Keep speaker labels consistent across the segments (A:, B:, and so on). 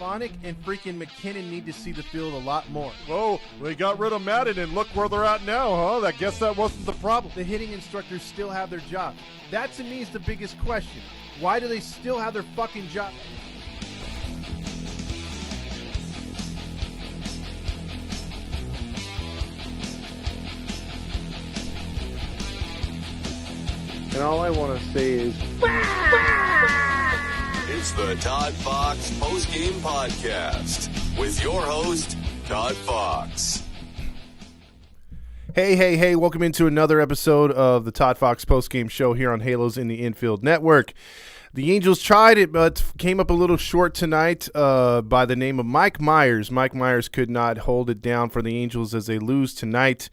A: Stefanik and freaking McKinnon need to see the field a lot more.
B: Oh, they got rid of Madden and look where they're at now, huh? I guess that wasn't the problem.
A: The hitting instructors still have their job. That to me is the biggest question. Why do they still have their fucking job?
C: And all I want to say is,
D: it's the Todd Fox Postgame Podcast with your host, Todd Fox.
A: Hey, welcome into another episode of the Todd Fox Postgame Show here on Halos in the Infield Network. The Angels tried it, but came up a little short tonight by the name of Mike Myers. Mike Myers could not hold it down for the Angels as they lose tonight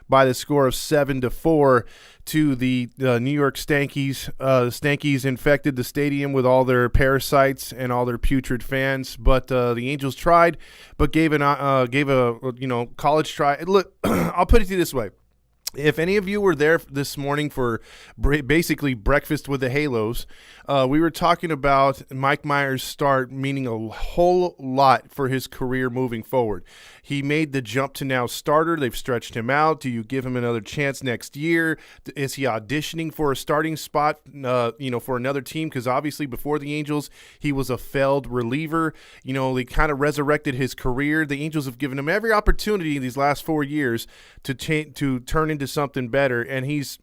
A: by the score of 7-4 to the New York Stankies. Stankies infected the stadium with all their parasites and all their putrid fans, but the Angels tried, but gave a college try. Look, I'll put it to you this way. If any of you were there this morning for basically breakfast with the Halos, we were talking about Mike Myers' start meaning a whole lot for his career moving forward. He made the jump to now starter. They've stretched him out. Do you give him another chance next year? Is he auditioning for a starting spot, for another team? Because obviously before the Angels, he was a failed reliever. They kind of resurrected his career. The Angels have given him every opportunity in these last 4 years to turn into something better, and he's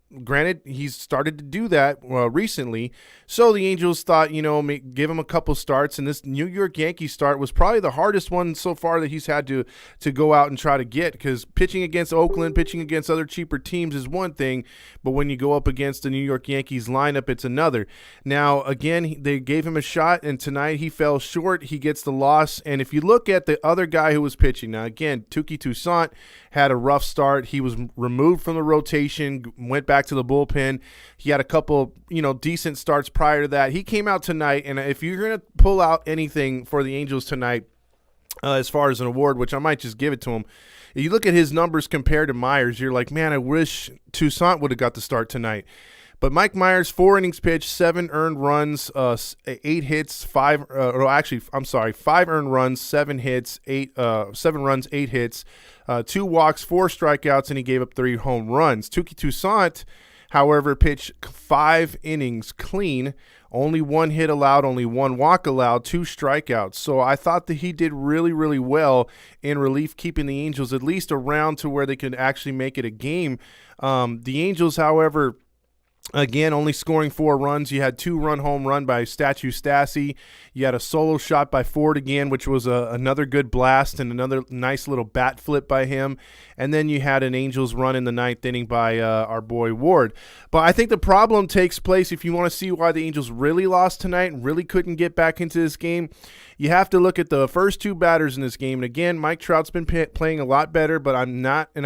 A: started to do that recently. So the Angels thought, give him a couple starts, and this New York Yankees start was probably the hardest one so far that he's had to go out and try to get, because pitching against Oakland, pitching against other cheaper teams is one thing, but when you go up against the New York Yankees lineup, it's another. Now, again, they gave him a shot, and tonight he fell short. He gets the loss, and if you look at the other guy who was pitching, now again, Touki Toussaint had a rough start. He was removed from the rotation, went back to the bullpen. He had a couple, decent starts prior to that. He came out tonight, and if you're going to pull out anything for the Angels tonight, as far as an award, which I might just give it to him, if you look at his numbers compared to Myers, you're like, man, I wish Toussaint would have got the start tonight. But Mike Myers, 4 innings pitched, 7 earned runs, 8 hits, 5 earned runs, 7 hits, 7 runs, 8 hits, 2 walks, 4 strikeouts, and he gave up 3 home runs. Touki Toussaint, however, pitched 5 innings clean, only 1 hit allowed, only 1 walk allowed, 2 strikeouts. So I thought that he did really, really well in relief, keeping the Angels at least around to where they could actually make it a game. The Angels, however, again, only scoring 4 runs. You had 2-run home run by Nacho Knight. You had a solo shot by Ford again, which was another good blast and another nice little bat flip by him. And then you had an Angels run in the 9th inning by our boy Ward. But I think the problem takes place, if you want to see why the Angels really lost tonight and really couldn't get back into this game, you have to look at the first 2 batters in this game. And again, Mike Trout's been playing a lot better, but I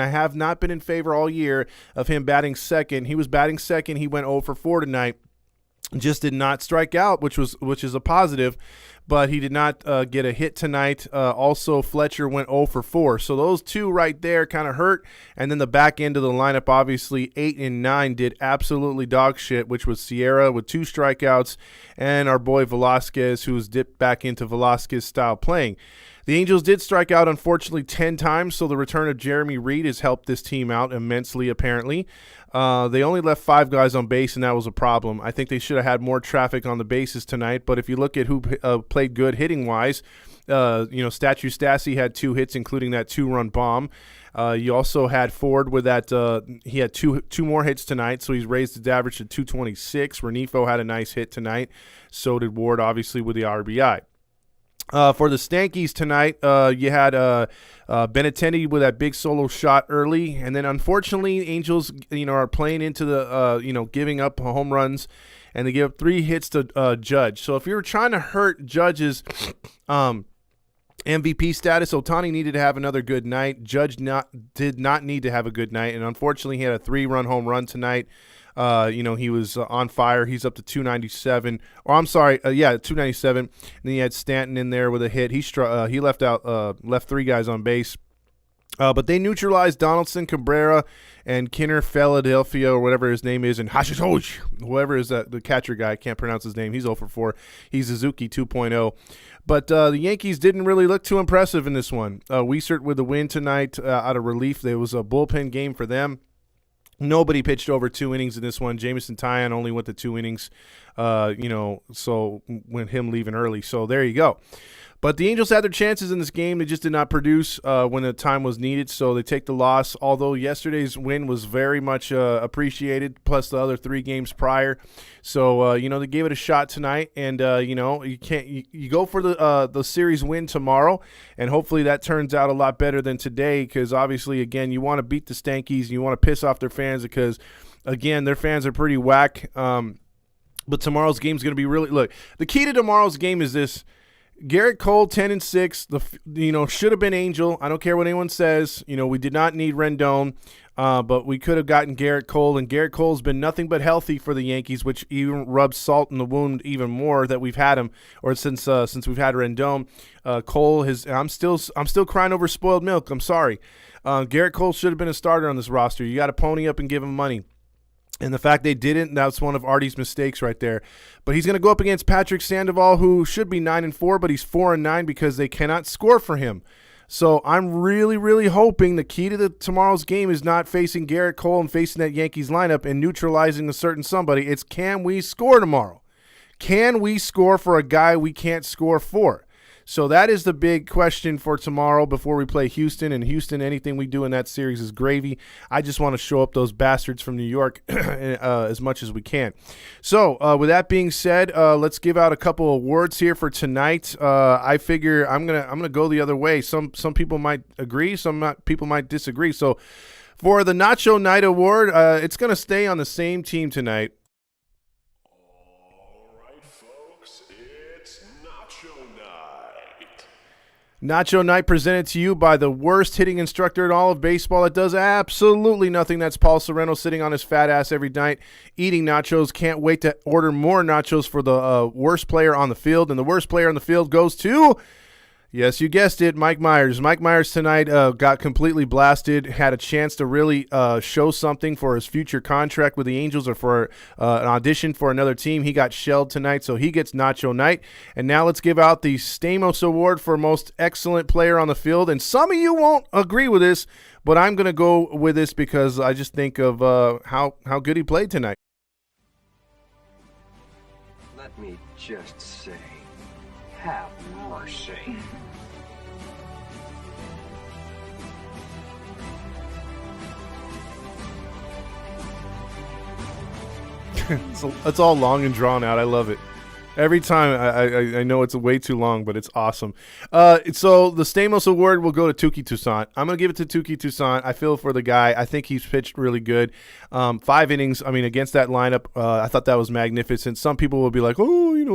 A: have not been in favor all year of him batting second. He was batting second. He went 0 for 4 tonight. Just did not strike out, which is a positive, but he did not get a hit tonight. Also, Fletcher went 0 for 4. So those 2 right there kind of hurt. And then the back end of the lineup, obviously, 8 and 9 did absolutely dog shit, which was Sierra with 2 strikeouts and our boy Velasquez, who's dipped back into Velasquez-style playing. The Angels did strike out, unfortunately, 10 times, so the return of Jeremy Reed has helped this team out immensely, apparently. They only left 5 guys on base, and that was a problem. I think they should have had more traffic on the bases tonight, but if you look at who played good hitting-wise, Nacho Knight had 2 hits, including that 2-run bomb. You also had Ford with that. He had two more hits tonight, so he's raised his average to 226. Renifo had a nice hit tonight. So did Ward, obviously, with the RBI. For the Stankies tonight, you had Benintendi with that big solo shot early, and then unfortunately, Angels, are playing into the, giving up home runs, and they give up 3 hits to Judge. So if you're trying to hurt Judge's MVP status, Ohtani needed to have another good night. Judge did not need to have a good night, and unfortunately, he had a 3-run home run tonight. He was on fire. He's up to 297. 297. And then you had Stanton in there with a hit. He left 3 guys on base. But they neutralized Donaldson, Cabrera, and Kinner Philadelphia, or whatever his name is, and Hashitosh, whoever is the catcher guy. I can't pronounce his name. He's 0 for 4. He's Suzuki 2.0. But the Yankees didn't really look too impressive in this one. Weissert with the win tonight out of relief. There was a bullpen game for them. Nobody pitched over 2 innings in this one. Jameson Taillon only went to 2 innings, so with him leaving early. So there you go. But the Angels had their chances in this game. They just did not produce when the time was needed, so they take the loss. Although yesterday's win was very much appreciated, plus the other 3 games prior. So, they gave it a shot tonight. And, you go for the series win tomorrow, and hopefully that turns out a lot better than today because, obviously, again, you want to beat the Stankies and you want to piss off their fans because, again, their fans are pretty whack. But tomorrow's game is going to be really – look, the key to tomorrow's game is this – Garrett Cole, 10-6. Should have been Angel. I don't care what anyone says. We did not need Rendon, but we could have gotten Garrett Cole, and Garrett Cole's been nothing but healthy for the Yankees, which even rubs salt in the wound even more that we've had him, or since we've had Rendon. Cole has. I'm still crying over spoiled milk. I'm sorry. Garrett Cole should have been a starter on this roster. You got to pony up and give him money. And the fact they didn't, that's one of Artie's mistakes right there. But he's going to go up against Patrick Sandoval, who should be 9-4, but he's 4-9 because they cannot score for him. So I'm really, really hoping the key to tomorrow's game is not facing Garrett Cole and facing that Yankees lineup and neutralizing a certain somebody. It's can we score tomorrow? Can we score for a guy we can't score for? So that is the big question for tomorrow before we play Houston. And Houston, anything we do in that series is gravy. I just want to show up those bastards from New York as much as we can. So with that being said, let's give out a couple awards here for tonight. I figure I'm gonna go the other way. Some people might agree, people might disagree. So for the Nacho Knight Award, it's gonna stay on the same team tonight. Nacho Knight presented to you by the worst hitting instructor in all of baseball that does absolutely nothing. That's Paul Sorrento sitting on his fat ass every night eating nachos. Can't wait to order more nachos for the worst player on the field. And the worst player on the field goes to, yes, you guessed it, Mike Myers. Mike Myers tonight got completely blasted, had a chance to really show something for his future contract with the Angels or for an audition for another team. He got shelled tonight, so he gets Nacho Knight. And now let's give out the Stamos Award for most excellent player on the field. And some of you won't agree with this, but I'm going to go with this because I just think of how good he played tonight.
E: Let me just say, have mercy.
A: It's all long and drawn out. I love it. Every time I know it's way too long, but it's awesome. So the Stamos Award will go to Touki Toussaint. I'm going to give it to Touki Toussaint. I feel for the guy. I think he's pitched really good. 5 innings, against that lineup, I thought that was magnificent. Some people will be like,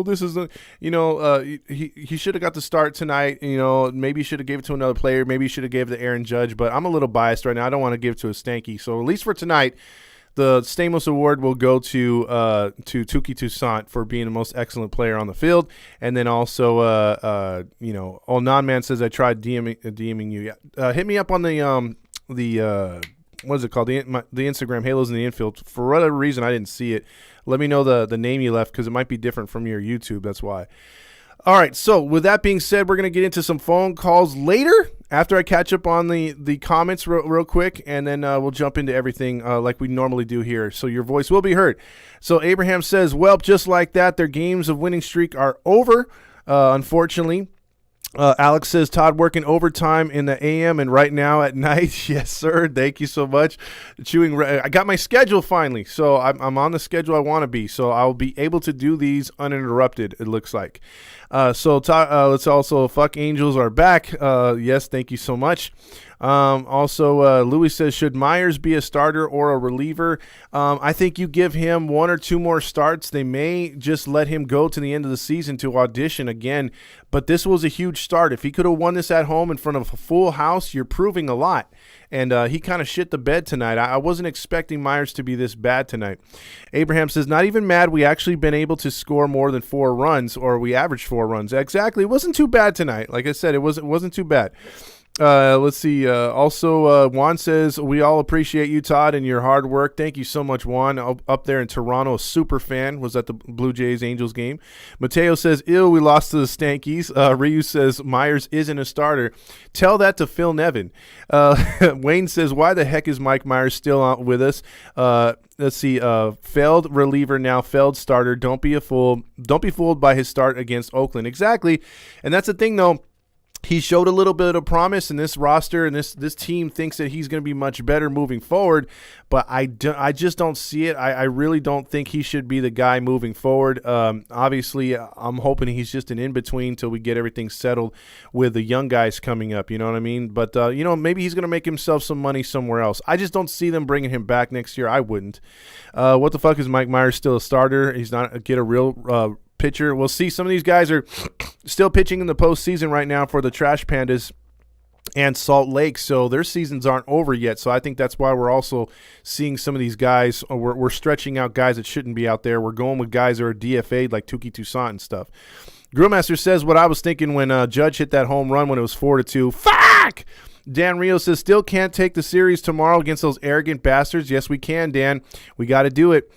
A: this is he should have got the start tonight. Maybe he should have gave it to another player. Maybe he should have gave it to Aaron Judge, but I'm a little biased right now. I don't want to give it to a Stanky. So at least for tonight, the Stamos Award will go to Touki Toussaint for being the most excellent player on the field. And then also, Non-Man says, I tried DMing you. Hit me up on the what is it called? The Instagram, Halos in the Infield. For whatever reason, I didn't see it. Let me know the name you left because it might be different from your YouTube. That's why. All right, so with that being said, we're going to get into some phone calls later after I catch up on the comments real quick, and then we'll jump into everything like we normally do here, so your voice will be heard. So Abraham says, well, just like that, their games of winning streak are over, unfortunately. Alex says, Todd working overtime in the AM and right now at night. Yes, sir. Thank you so much. I got my schedule finally, so I'm on the schedule I want to be, so I'll be able to do these uninterrupted, it looks like. So let's also, fuck Angels are back. Yes, thank you so much. Also, Louis says, should Myers be a starter or a reliever? I think you give him 1 or 2 more starts. They may just let him go to the end of the season to audition again, but this was a huge start. If he could have won this at home in front of a full house, you're proving a lot. And he kind of shit the bed tonight. I wasn't expecting Myers to be this bad tonight. Abraham says, not even mad. We actually been able to score more than 4 runs, or we averaged 4 runs. Exactly. It wasn't too bad tonight. Like I said, it wasn't too bad. Let's see. Also, Juan says, we all appreciate you, Todd, and your hard work. Thank you so much, Juan. Up there in Toronto, a super fan, was at the Blue Jays-Angels game. Mateo says, ew, we lost to the Stankies. Ryu says, Myers isn't a starter. Tell that to Phil Nevin. Wayne says, why the heck is Mike Myers still out with us? Let's see. Failed reliever, now failed starter. Don't be a fool. Don't be fooled by his start against Oakland. Exactly. And that's the thing, though. He showed a little bit of promise, in this roster and this team thinks that he's going to be much better moving forward, but I just don't see it. I really don't think he should be the guy moving forward. Obviously, I'm hoping he's just an in-between till we get everything settled with the young guys coming up, you know what I mean? But, maybe he's going to make himself some money somewhere else. I just don't see them bringing him back next year. I wouldn't. What the fuck, is Mike Myers still a starter? He's not get a real pitcher. We'll see. Some of these guys are still pitching in the postseason right now for the Trash Pandas and Salt Lake, so their seasons aren't over yet. So I think that's why we're also seeing some of these guys. We're stretching out guys that shouldn't be out there. We're going with guys that are DFA'd like Tuki Toussaint and stuff. Grillmaster says what I was thinking when Judge hit that home run when it was 4-2. Fuck! Dan Rio says, still can't take the series tomorrow against those arrogant bastards. Yes, we can, Dan. We got to do it.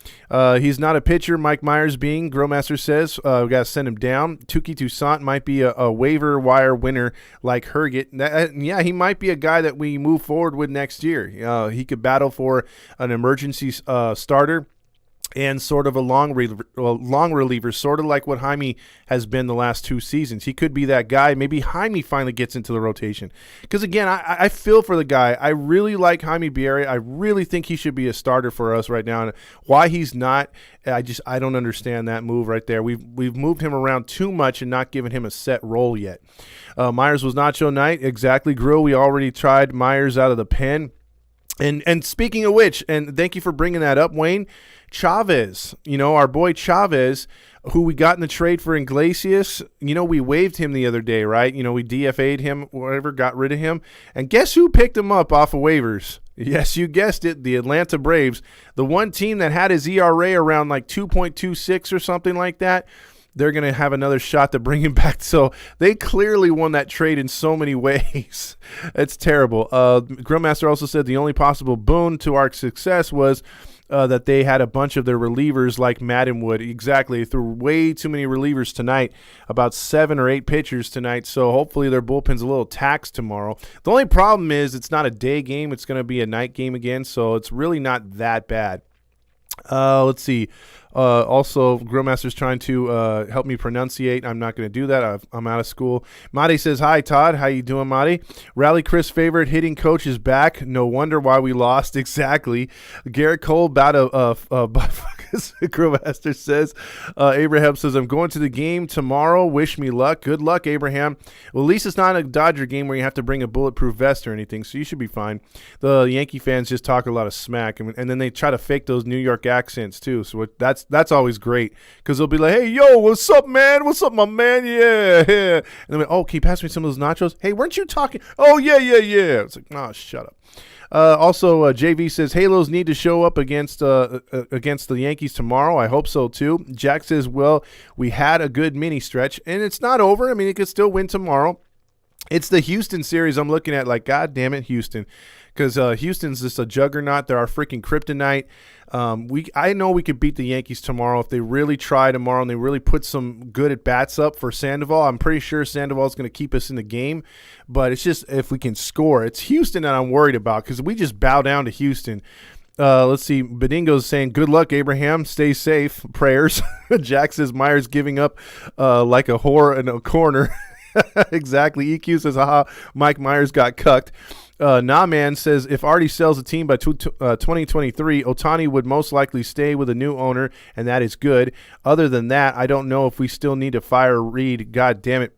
A: He's not a pitcher, Mike Myers being, Grillmaster says. We got to send him down. Tuki Toussaint might be a waiver wire winner like Herget. Yeah, he might be a guy that we move forward with next year. He could battle for an emergency starter and sort of a long reliever, sort of like what Jaime has been the last 2 seasons. He could be that guy. Maybe Jaime finally gets into the rotation. Because, again, I feel for the guy. I really like Jaime Bierre. I really think he should be a starter for us right now. And why he's not, I don't understand that move right there. We've moved him around too much and not given him a set role yet. Myers was Nacho Knight. Exactly, Grill. We already tried Myers out of the pen. And speaking of which, and thank you for bringing that up, Wayne, Chavez, our boy Chavez, who we got in the trade for Iglesias, we waived him the other day, right? We DFA'd him, whatever, got rid of him. And guess who picked him up off of waivers? Yes, you guessed it, the Atlanta Braves. The one team that had his ERA around like 2.26 or something like that. They're going to have another shot to bring him back. So they clearly won that trade in so many ways. It's terrible. Grillmaster also said the only possible boon to our success was that they had a bunch of their relievers like Madden would. Exactly. They threw way too many relievers tonight, about 7 or 8 pitchers tonight. So hopefully their bullpen's a little taxed tomorrow. The only problem is it's not a day game. It's going to be a night game again. So it's really not that bad. Let's see. Also, Grillmaster's trying to help me pronunciate. I'm not going to do that. I'm out of school. Madi says, hi, Todd. How you doing, Madi? Rally Chris' favorite hitting coach is back. No wonder why we lost. Exactly. Garrett Cole about Grillmaster says. Abraham says, I'm going to the game tomorrow. Wish me luck. Good luck, Abraham. Well, at least it's not a Dodger game where you have to bring a bulletproof vest or anything, so you should be fine. The Yankee fans just talk a lot of smack, and then they try to fake those New York accents, too. So that's always great, because they'll be like, hey, yo, what's up, man? What's up, my man? Yeah. And then, can you pass me some of those nachos? Hey, weren't you talking? Oh, yeah. It's like, oh, shut up. Also, JV says, Halos need to show up against the Yankees tomorrow. I hope so, too. Jack says, well, we had a good mini stretch, and it's not over. I mean, it could still win tomorrow. It's the Houston series I'm looking at like, God damn it, Houston. Because Houston's just a juggernaut. They're our freaking kryptonite. I know we could beat the Yankees tomorrow if they really try tomorrow and they really put some good at-bats up for Sandoval. I'm pretty sure Sandoval's going to keep us in the game. But it's just if we can score. It's Houston that I'm worried about because we just bow down to Houston. Let's see. Bedingo's saying, good luck, Abraham. Stay safe. Prayers. Jack says Myers giving up like a whore in a corner. Exactly. EQ says, haha, Mike Myers got cucked. Man says, if Artie sells the team by 2023, Ohtani would most likely stay with a new owner, and that is good. Other than that, I don't know if we still need to fire Reed. God damn it.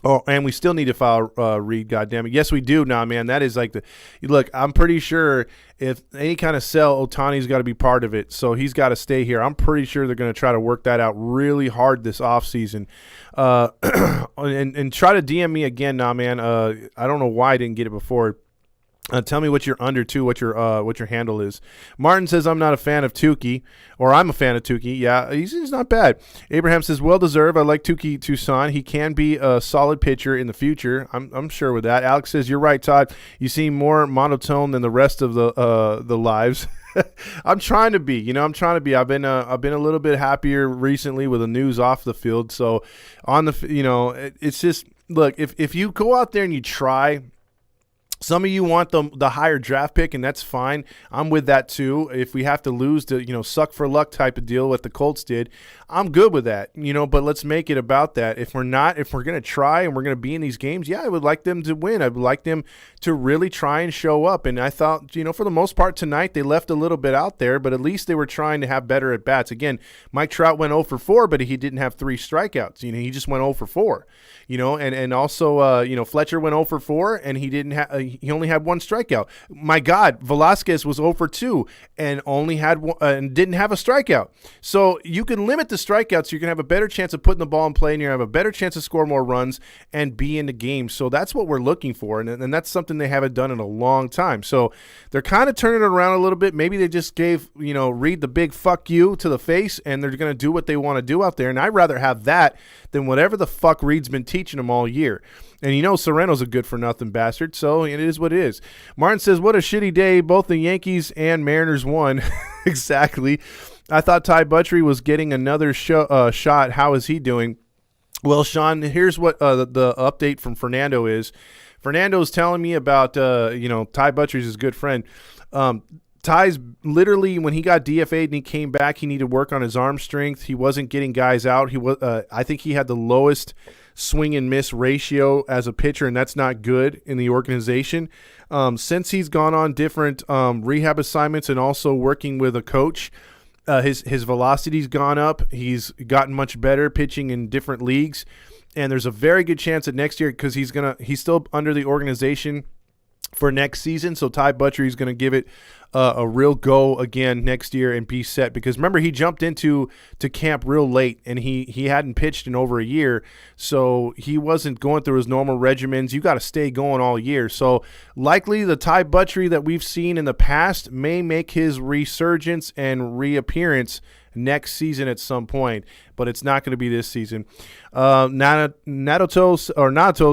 A: Oh, and we still need to file Reed, goddammit. Yes, we do now, man. That is like look, I'm pretty sure if any kind of sell, Ohtani's got to be part of it. So he's got to stay here. I'm pretty sure they're going to try to work that out really hard this offseason. And try to DM me again now, man. I don't know why I didn't get it before. Tell me what you're under to, what your handle is. Martin says, I'm not a fan of Tukey, or I'm a fan of Tukey. Yeah, he's not bad. Abraham says, well deserved. I like Tukey Toussaint. He can be a solid pitcher in the future. I'm sure with that. Alex says, you're right, Todd. You seem more monotone than the rest of the lives. I'm trying to be. I've been a little bit happier recently with the news off the field. So on the, it's just, look, if you go out there and you try. Some of you want the higher draft pick, and that's fine. I'm with that too. If we have to lose to, suck for luck type of deal, what the Colts did, I'm good with that. But let's make it about that. If we're going to try and we're going to be in these games, yeah, I would like them to win. I would like them to really try and show up. And I thought, for the most part tonight, they left a little bit out there, but at least they were trying to have better at bats. Again, Mike Trout went 0 for 4, but he didn't have 3 strikeouts. He just went 0 for 4. And also, Fletcher went 0 for 4, and he didn't have. He only had 1 strikeout. My God, Velasquez was 0 for 2 and only had and didn't have a strikeout. So you can limit the strikeouts. So you can have a better chance of putting the ball in play, and you have a better chance to score more runs and be in the game. So that's what we're looking for, and that's something they haven't done in a long time. So they're kind of turning it around a little bit. Maybe they just gave Reed the big fuck you to the face, and they're going to do what they want to do out there. And I'd rather have that than whatever the fuck Reed's been teaching them all year. And Sereno's a good-for-nothing bastard, so it is what it is. Martin says, what a shitty day. Both the Yankees and Mariners won. Exactly. I thought Ty Buttrey was getting another shot. How is he doing? Well, Sean, here's what the update from Fernando is. Fernando's telling me about, Ty Buttrey's his good friend. Ty's literally, when he got DFA'd and he came back, he needed work on his arm strength. He wasn't getting guys out. I think he had the lowest swing and miss ratio as a pitcher, and that's not good in the organization. Since he's gone on different rehab assignments and also working with a coach, his velocity's gone up. He's gotten much better pitching in different leagues, and there's a very good chance that next year, because he's still under the organization for next season, so Ty Buttrey's going to give it a real go again next year and be set, because remember, he jumped into camp real late, and he hadn't pitched in over a year, so he wasn't going through his normal regimens. You got to stay going all year. So likely the Ty Buttrey that we've seen in the past may make his resurgence and reappearance next season at some point, but it's not going to be this season. Nato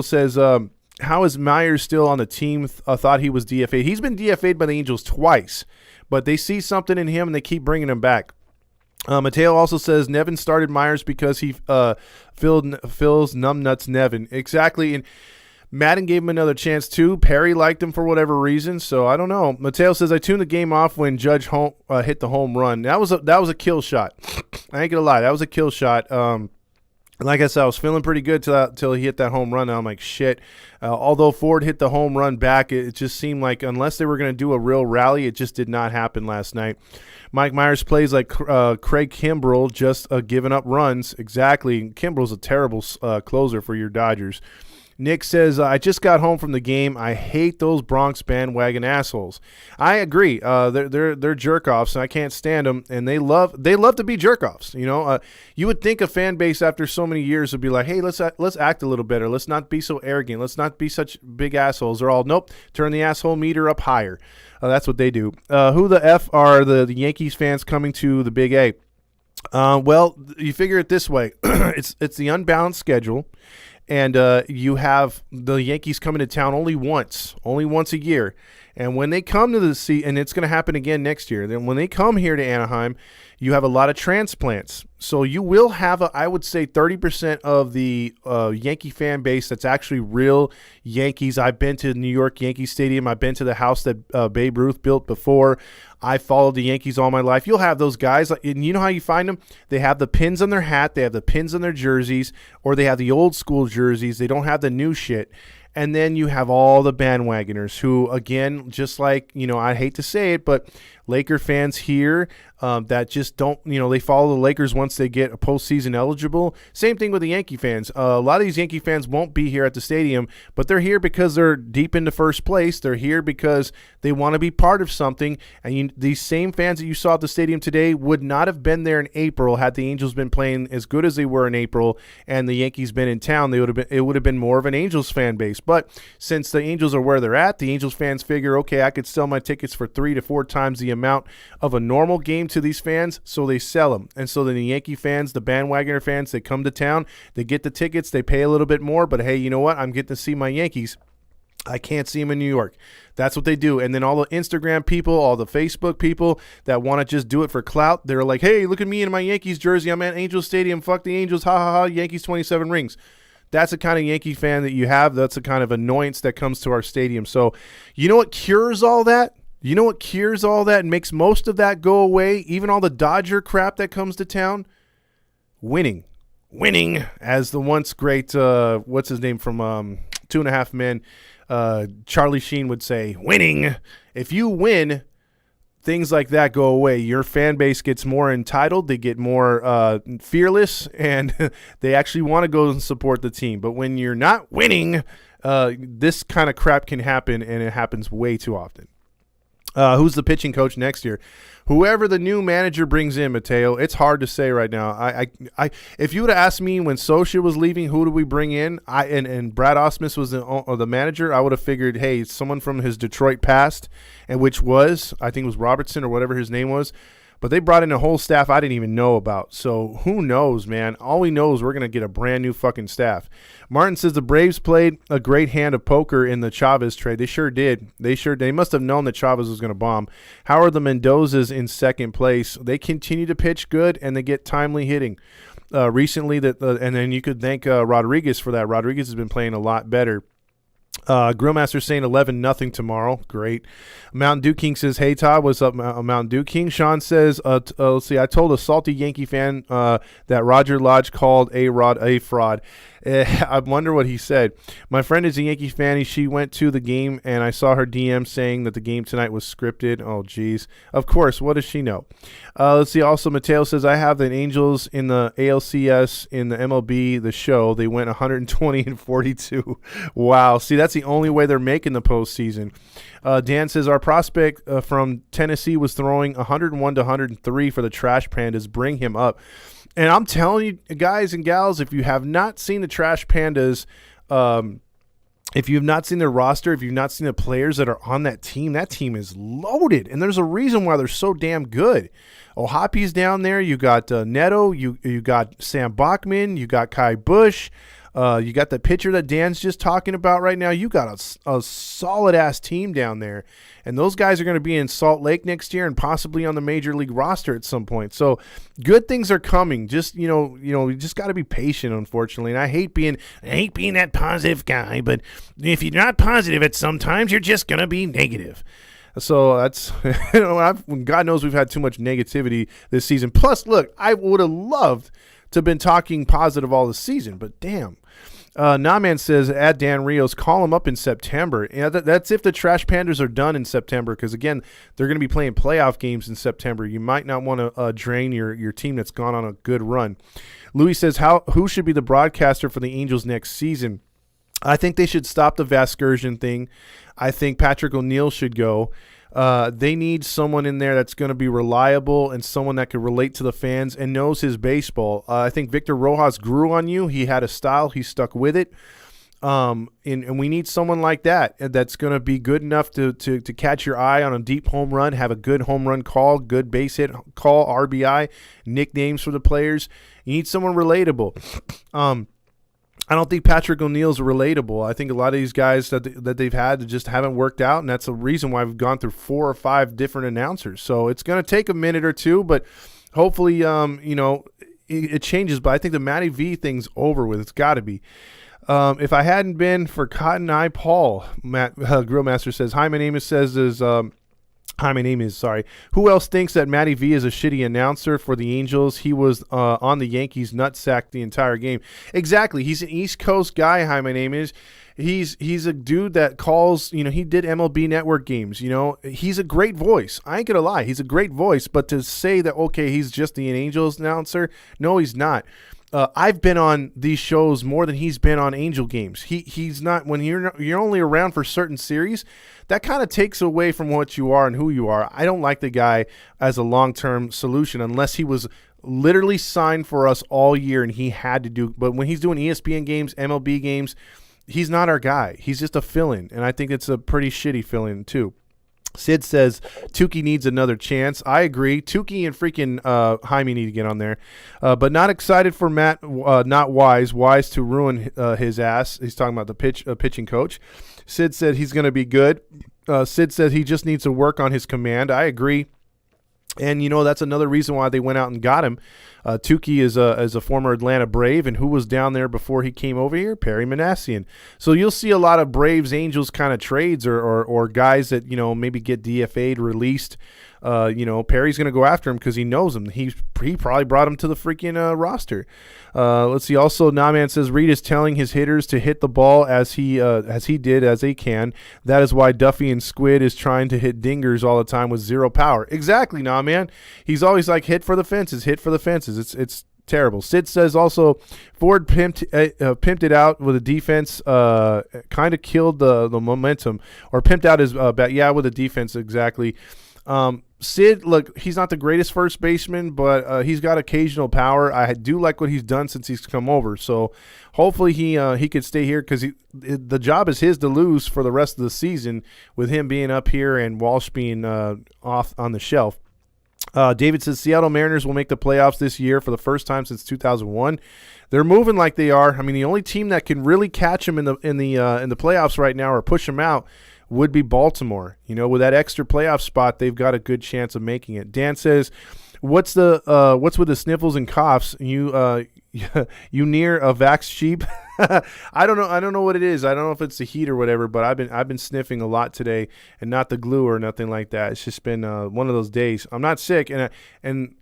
A: says, how is Myers still on the team? Thought he was DFA'd. He's been DFA'd by the Angels twice, but they see something in him and they keep bringing him back. Mateo also says Nevin started Myers because he fills numbnuts Nevin. Exactly, and Madden gave him another chance too. Perry liked him for whatever reason, so I don't know. Mateo says I tuned the game off when Judge hit the home run. That was a kill shot. I ain't gonna lie, that was a kill shot. Like I said, I was feeling pretty good till he hit that home run. And I'm like, shit. Although Ford hit the home run back, it just seemed like unless they were going to do a real rally, it just did not happen last night. Mike Myers plays like Craig Kimbrell, just giving up runs. Exactly. Kimbrell's a terrible closer for your Dodgers. Nick says, I just got home from the game. I hate those Bronx bandwagon assholes. I agree. They're jerk-offs, and I can't stand them, and they love to be jerk-offs. You would think a fan base after so many years would be like, hey, let's act a little better. Let's not be so arrogant. Let's not be such big assholes. They're all, nope, turn the asshole meter up higher. That's what they do. Who the F are the Yankees fans coming to the Big A? Well, you figure it this way. It's the unbalanced schedule. And you have the Yankees coming to town only once a year. And when they come to the sea, and it's going to happen again next year, then when they come here to Anaheim, you have a lot of transplants. So you will have, I would say, 30% of the Yankee fan base that's actually real Yankees. I've been to New York Yankee Stadium. I've been to the house that Babe Ruth built before. I followed the Yankees all my life. You'll have those guys, and you know how you find them? They have the pins on their hat, they have the pins on their jerseys, or they have the old school jerseys. They don't have the new shit. And then you have all the bandwagoners who, again, just like, I hate to say it, but Laker fans here that just don't, they follow the Lakers once they get a postseason eligible. Same thing with the Yankee fans. A lot of these Yankee fans won't be here at the stadium, but they're here because they're deep into first place. They're here because they want to be part of something. And these same fans that you saw at the stadium today would not have been there in April had the Angels been playing as good as they were in April and the Yankees been in town. It would have been more of an Angels fan base. But since the Angels are where they're at, the Angels fans figure, okay, I could sell my tickets for 3 to 4 times the amount of a normal game to these fans, so they sell them. And so then the Yankee fans, the bandwagoner fans, they come to town, they get the tickets, they pay a little bit more, but hey, you know what? I'm getting to see my Yankees. I can't see them in New York. That's what they do. And then all the Instagram people, all the Facebook people that want to just do it for clout, they're like, hey, look at me in my Yankees jersey. I'm at Angels Stadium. Fuck the Angels. Ha, ha, ha. Yankees 27 rings. That's the kind of Yankee fan that you have. That's the kind of annoyance that comes to our stadium. So you know what cures all that? You know what cures all that and makes most of that go away, even all the Dodger crap that comes to town? Winning. Winning, as the once great, what's his name from 2 and a Half Men, Charlie Sheen would say, winning. If you win, things like that go away. Your fan base gets more entitled. They get more fearless, and they actually want to go and support the team. But when you're not winning, this kind of crap can happen, and it happens way too often. Who's the pitching coach next year? Whoever the new manager brings in, Mateo, it's hard to say right now. If you would have asked me when Socia was leaving, who do we bring in? And Brad Ausmus was the manager, I would have figured, hey, someone from his Detroit past, and which was, I think it was Robertson or whatever his name was. But they brought in a whole staff I didn't even know about. So who knows, man? All we know is we're going to get a brand new fucking staff. Martin says the Braves played a great hand of poker in the Chavez trade. They sure did. They must have known that Chavez was going to bomb. How are the Mendozas in second place? They continue to pitch good, and they get timely hitting. Recently, and then you could thank Rodriguez for that. Rodriguez has been playing a lot better. Grillmaster saying 11-0 tomorrow. Great. Mountain Dew King says, hey, Todd, what's up, Mountain Dew King? Sean says, let's see, I told a salty Yankee fan that Roger Lodge called A-Rod a fraud. I wonder what he said. My friend is a Yankee fan. She went to the game, and I saw her DM saying that the game tonight was scripted. Oh, geez. Of course. What does she know? Let's see. Also, Mateo says, I have the Angels in the ALCS in the MLB, the show. They went 120-42. Wow. See, that's the only way they're making the postseason. Dan says, our prospect from Tennessee was throwing 101-103 for the Trash Pandas. Bring him up. And I'm telling you, guys and gals, if you have not seen the Trash Pandas, if you have not seen their roster, if you've not seen the players that are on that team is loaded. And there's a reason why they're so damn good. Ohapi's down there. You got Neto. You got Sam Bachman. You got Kai Bush. You got the pitcher that Dan's just talking about right now. You got a solid-ass team down there. And those guys are going to be in Salt Lake next year and possibly on the Major League roster at some point. So good things are coming. Just, you just got to be patient, unfortunately. And I hate being that positive guy, but if you're not positive at sometimes, you're just going to be negative. So that's, God knows we've had too much negativity this season. Plus, look, I would have loved to have been talking positive all the season, but damn. Naman says, add Dan Rios, call him up in September. Yeah, that's if the Trash Pandas are done in September, because, again, they're going to be playing playoff games in September. You might not want to drain your team that's gone on a good run. Louis says, who should be the broadcaster for the Angels next season? I think they should stop the Vasgersian thing. I think Patrick O'Neill should go. They need someone in there that's going to be reliable and someone that can relate to the fans and knows his baseball. I think Victor Rojas grew on you. He had a style. He stuck with it. And we need someone like that that's going to be good enough to catch your eye on a deep home run, have a good home run call, good base hit call, RBI, nicknames for the players. You need someone relatable. I don't think Patrick O'Neill's relatable. I think a lot of these guys that they've had just haven't worked out, and that's the reason why we've gone through 4 or 5 different announcers. So it's going to take a minute or two, but hopefully, it changes. But I think the Matty V thing's over with. It's got to be. If I hadn't been for Cotton Eye Paul, Grillmaster says, hi, my name is, sorry. Who else thinks that Matty V is a shitty announcer for the Angels? He was on the Yankees nutsack the entire game. Exactly. He's an East Coast guy. Hi, my name is. He's a dude that calls, he did MLB Network games, he's a great voice. I ain't gonna lie, he's a great voice, but to say that, okay, he's just the Angels announcer, no, he's not. I've been on these shows more than he's been on Angel games. He's not, when you're only around for certain series, that kind of takes away from what you are and who you are. I don't like the guy as a long-term solution unless he was literally signed for us all year and he had to do, but when he's doing ESPN games, MLB games, he's not our guy. He's just a fill-in, and I think it's a pretty shitty fill-in too. Sid says Tukey needs another chance. I agree. Tukey and freaking Jaime need to get on there. But not excited for Matt, not Wise. Wise to ruin his ass. He's talking about the pitching coach. Sid said he's going to be good. Sid said he just needs to work on his command. I agree. And, that's another reason why they went out and got him. Tukey is a former Atlanta Brave, and who was down there before he came over here? Perry Manassian. So you'll see a lot of Braves Angels kind of trades or guys that, maybe get DFA'd, released. Perry's going to go after him because he knows him. He probably brought him to the freaking roster. Let's see. Also, Naman says Reed is telling his hitters to hit the ball as he did, as they can. That is why Duffy and Squid is trying to hit dingers all the time with zero power. Exactly, Naman. He's always like, hit for the fences, hit for the fences. It's terrible. Sid says also Ford pimped it out with a defense, kind of killed the momentum, or pimped out his bat. Yeah, with a defense, exactly. Sid, look, he's not the greatest first baseman, but he's got occasional power. I do like what he's done since he's come over. So hopefully he could stay here because the job is his to lose for the rest of the season with him being up here and Walsh being off on the shelf. David says Seattle Mariners will make the playoffs this year for the first time since 2001. They're moving like they are. I mean, the only team that can really catch them in the playoffs right now or push them out would be Baltimore. With that extra playoff spot, they've got a good chance of making it. Dan says, what's with the sniffles and coughs? You near a vax sheep? I don't know what it is. I don't know if it's the heat or whatever, but I've been sniffing a lot today, and not the glue or nothing like that. It's just been one of those days. I'm not sick, and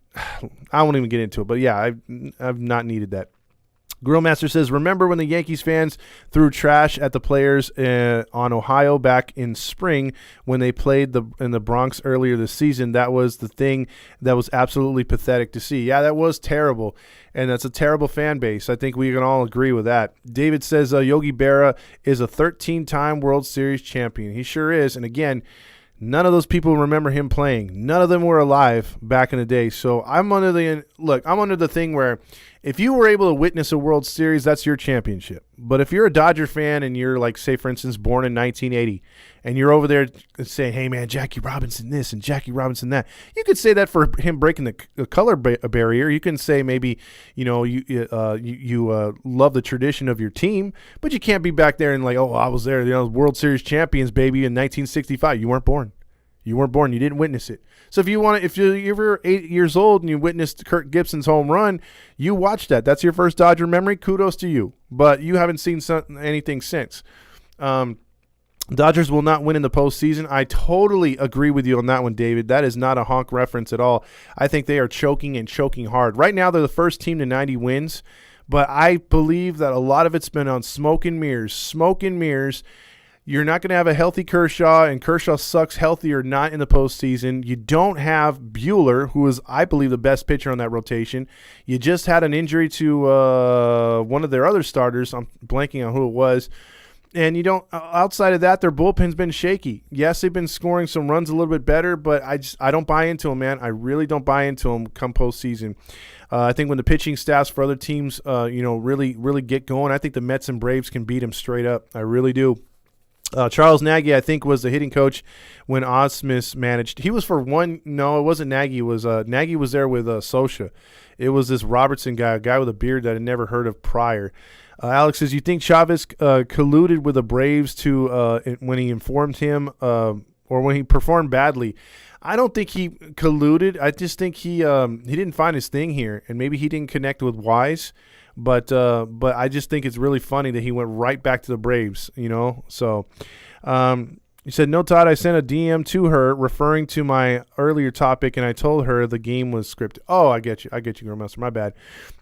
A: I won't even get into it. But yeah, I've not needed that. Grillmaster says, remember when the Yankees fans threw trash at the players on Ohio back in spring when they played in the Bronx earlier this season? That was the thing that was absolutely pathetic to see. Yeah, that was terrible, and that's a terrible fan base. I think we can all agree with that. David says Yogi Berra is a 13-time World Series champion. He sure is, and again, none of those people remember him playing. None of them were alive back in the day. So I'm under the thing where if you were able to witness a World Series, that's your championship. But if you're a Dodger fan and you're like, say, for instance, born in 1980, and you're over there saying, hey, man, Jackie Robinson this and Jackie Robinson that, you could say that for him breaking the color barrier. You can say maybe, you love the tradition of your team, but you can't be back there and like, oh, I was there, World Series champions, baby, in 1965. You weren't born. You weren't born. You didn't witness it. So if you're 8 years old and you witnessed Kirk Gibson's home run, you watched that. That's your first Dodger memory. Kudos to you. But you haven't seen anything since. Dodgers will not win in the postseason. I totally agree with you on that one, David. That is not a honk reference at all. I think they are choking and choking hard. Right now, they're the first team to 90 wins, but I believe that a lot of it's been on smoke and mirrors. Smoke and mirrors. You're not going to have a healthy Kershaw, and Kershaw sucks healthy or not in the postseason. You don't have Buehler, who is, I believe, the best pitcher on that rotation. You just had an injury to one of their other starters. I'm blanking on who it was. And you don't. Outside of that, their bullpen's been shaky. Yes, they've been scoring some runs a little bit better, but I don't buy into them, man. I really don't buy into them come postseason. I think when the pitching staffs for other teams, really get going, I think the Mets and Braves can beat them straight up. I really do. Charles Nagy, I think, was the hitting coach when Osmus managed. He was for one. No, it wasn't Nagy. It was Nagy was there with Sosha. It was this Robertson guy, a guy with a beard that I never heard of prior. Alex says, you think Chavez colluded with the Braves when he informed him or when he performed badly? I don't think he colluded. I just think he didn't find his thing here, and maybe he didn't connect with Wise. But I just think it's really funny that he went right back to the Braves, So You said, no, Todd, I sent a DM to her referring to my earlier topic, and I told her the game was scripted. Oh, I get you, Girlmaster. My bad.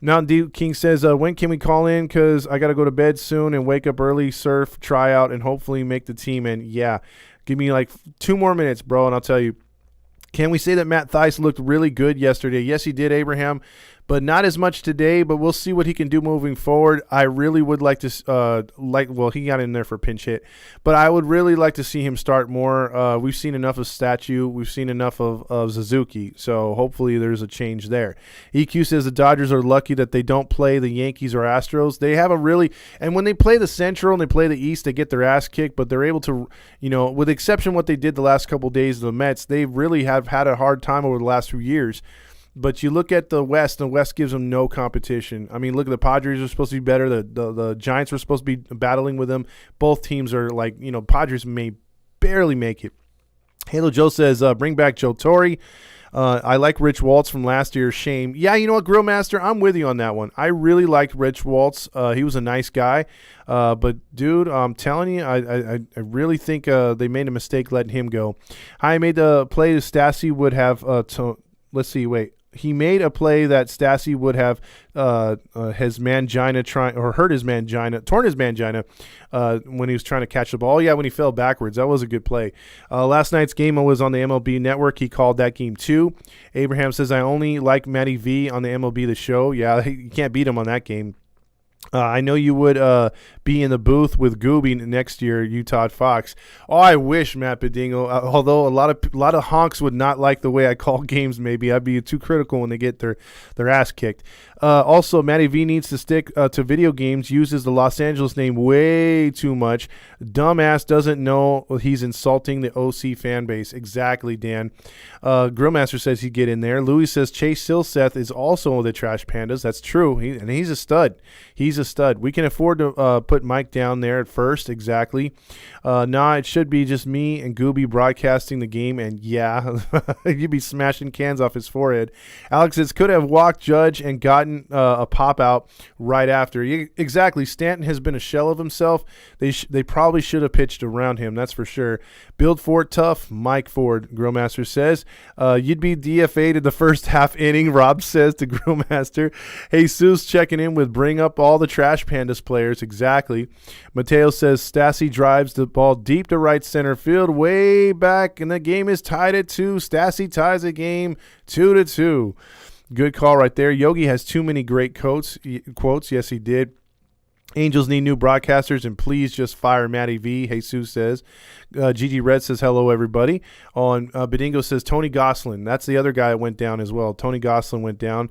A: Mountain Dew King says, when can we call in? Because I got to go to bed soon and wake up early, surf, try out, and hopefully make the team. And, yeah, give me like 2 more minutes, bro, and I'll tell you. Can we say that Matt Theis looked really good yesterday? Yes, he did, Abraham, but not as much today, but we'll see what he can do moving forward. I really would like to he got in there for pinch hit, but I would really like to see him start more. We've seen enough of Statue. We've seen enough of Suzuki, so hopefully there's a change there. EQ says the Dodgers are lucky that they don't play the Yankees or Astros. They have and when they play the Central and they play the East, they get their ass kicked, but they're able to, with the exception of what they did the last couple of days of the Mets, they really have had a hard time over the last few years. But you look at the West, and the West gives them no competition. I mean, look at the Padres are supposed to be better. The Giants were supposed to be battling with them. Both teams are like, Padres may barely make it. Halo Joe says, bring back Joe Torre. I like Rich Waltz from last year. Shame. Yeah, you know what, Grillmaster? I'm with you on that one. I really liked Rich Waltz. He was a nice guy. But, dude, I'm telling you, I really think they made a mistake letting him go. I made the play that Stassi would have let's see, wait. He made a play that Stassi would have his mangina torn his mangina when he was trying to catch the ball. Yeah, when he fell backwards. That was a good play. Last night's game was on the MLB Network. He called that game too. Abraham says, I only like Matty V on the MLB The Show. Yeah, you can't beat him on that game. I know you would be in the booth with Gooby next year, you Todd Fox. Oh, I wish, Matt Bedingo. Although a lot of honks would not like the way I call games. Maybe I'd be too critical when they get their ass kicked. Also, Matty V needs to stick to video games. Uses the Los Angeles name way too much. Dumbass doesn't know he's insulting the OC fan base. Exactly, Dan. Grillmaster says he'd get in there. Louis says Chase Silseth is also the Trash Pandas. That's true. And he's a stud. He's a stud. We can afford to put Mike down there at first. Exactly. It should be just me and Gooby broadcasting the game. And yeah, you'd be smashing cans off his forehead. Alex says could have walked Judge and gotten a pop out right after. Exactly. Stanton has been a shell of himself. They probably should have pitched around him. That's for sure. Build Ford tough. Mike Ford, Grillmaster says. You'd be DFA'd in the first half inning, Rob says to Grillmaster. Jesus checking in with bring up all the Trash Pandas players. Exactly. Mateo says Stassi drives the ball deep to right center field way back, and the game is tied at 2. Stassi ties the game 2-2. Good call right there. Yogi has too many great quotes. Yes, he did. Angels need new broadcasters, and please just fire Matty V, Jesus says. Gigi Red says, hello, everybody. Bedingo says, Tony Gosselin. That's the other guy that went down as well. Tony Gosselin went down.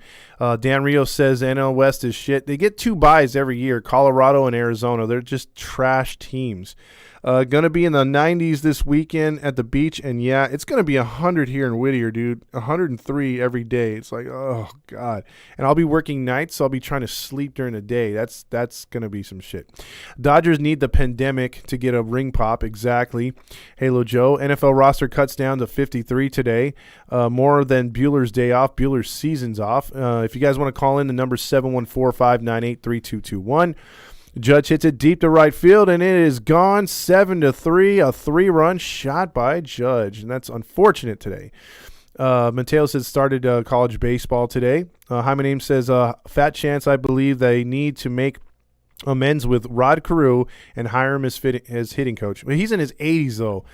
A: Dan Rio says, NL West is shit. They get 2 byes every year, Colorado and Arizona. They're just trash teams. Going to be in the 90s this weekend at the beach, and yeah, it's going to be 100 here in Whittier, dude. 103 every day. It's like, oh, God. And I'll be working nights, so I'll be trying to sleep during the day. That's going to be some shit. Dodgers need the pandemic to get a ring pop. Exactly. Halo Joe. NFL roster cuts down to 53 today. More than Bueller's day off. Bueller's season's off. If you guys want to call in, the number 714-598-3221. Judge hits it deep to right field, and it is gone 7-3. A 3-run shot by Judge, and that's unfortunate today. Mateo says started college baseball today. Jaime Name says fat chance I believe they need to make amends with Rod Carew and hire him as hitting coach. Well, he's in his 80s though.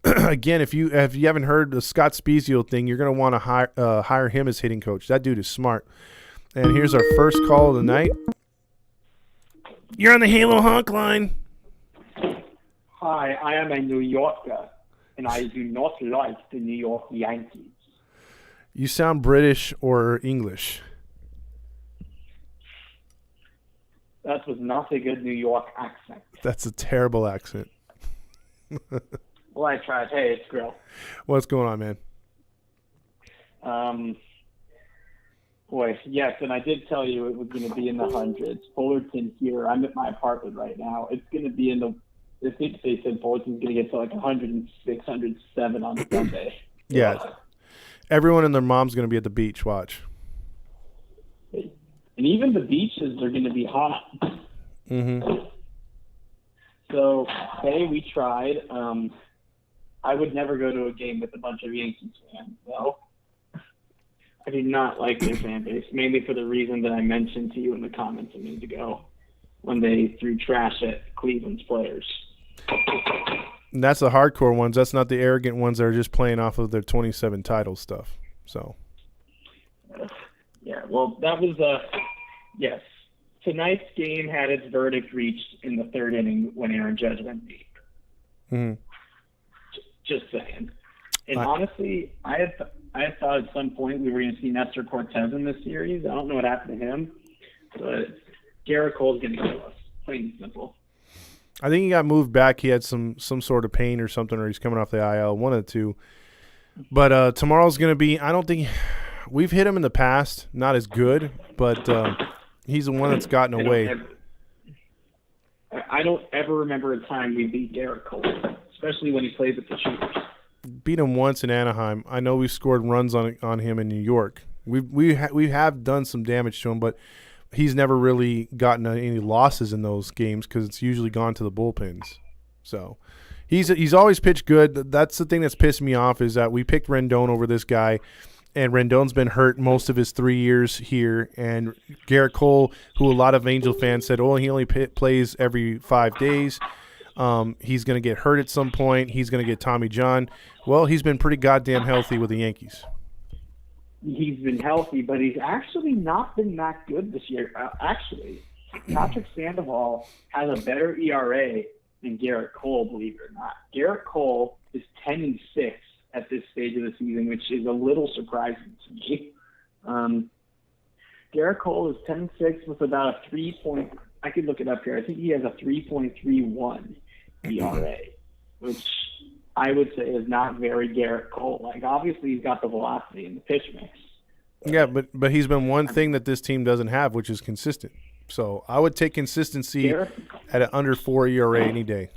A: Again, if you haven't heard the Scott Spiezio thing, you're going to want to hire him as hitting coach. That dude is smart. And here's our first call of the night. You're on the Halo Honk line.
F: Hi, I am a New Yorker, and I do not like the New York Yankees.
A: You sound British or English.
F: That was not a good New York accent.
A: That's a terrible accent.
F: Well, I tried. Hey, it's Grill.
A: What's going on, man?
F: Boy, yes, and I did tell you it was going to be in the hundreds. Fullerton here, I'm at my apartment right now. It's going to be in the, I think they said Fullerton's going to get to like 106, 107 on Sunday.
A: Yeah. Everyone and their mom's going to be at the beach. Watch.
F: And even the beaches are going to be hot.
A: Mm-hmm.
F: So, hey, we tried. I would never go to a game with a bunch of Yankees fans, though. I do not like their fan base, mainly for the reason that I mentioned to you in the comments a minute ago when they threw trash at Cleveland's players.
A: And that's the hardcore ones. That's not the arrogant ones that are just playing off of their 27 title stuff. So,
F: yeah, well, that was yes. Tonight's game had its verdict reached in the third inning when Aaron Judge went deep.
A: Mm-hmm.
F: Just saying. And honestly, I had thought at some point we were going to see Nestor Cortez in this series. I don't know what happened to him, but Garrett Cole's going to kill us. Plain and simple.
A: I think he got moved back. He had some sort of pain or something, or he's coming off the IL, one of the two. But tomorrow's going to be – I don't think – we've hit him in the past, not as good, but he's the one that's gotten away.
F: I don't ever remember a time we beat Garrett Cole, especially when he plays with the Shooters.
A: Beat him once in Anaheim. I know we scored runs on him in New York. We have done some damage to him, but he's never really gotten any losses in those games because it's usually gone to the bullpens. So he's always pitched good. That's the thing that's pissed me off is that we picked Rendon over this guy, and Rendon's been hurt most of his 3 years here. And Garrett Cole, who a lot of Angel fans said, oh, he only plays every 5 days. He's going to get hurt at some point. He's going to get Tommy John. Well, he's been pretty goddamn healthy with the Yankees.
F: He's been healthy, but he's actually not been that good this year. Actually, Patrick Sandoval has a better ERA than Garrett Cole, believe it or not. Garrett Cole is 10-6 at this stage of the season, which is a little surprising to me. Garrett Cole is 10-6 with about a 3 point. I could look it up here. I think he has a 3.31 ERA, which I would say is not very Garrett Cole. Like, obviously, he's got the velocity in the pitch mix.
A: Yeah, but he's been one thing that this team doesn't have, which is consistent. So I would take consistency at an under 4 ERA any day.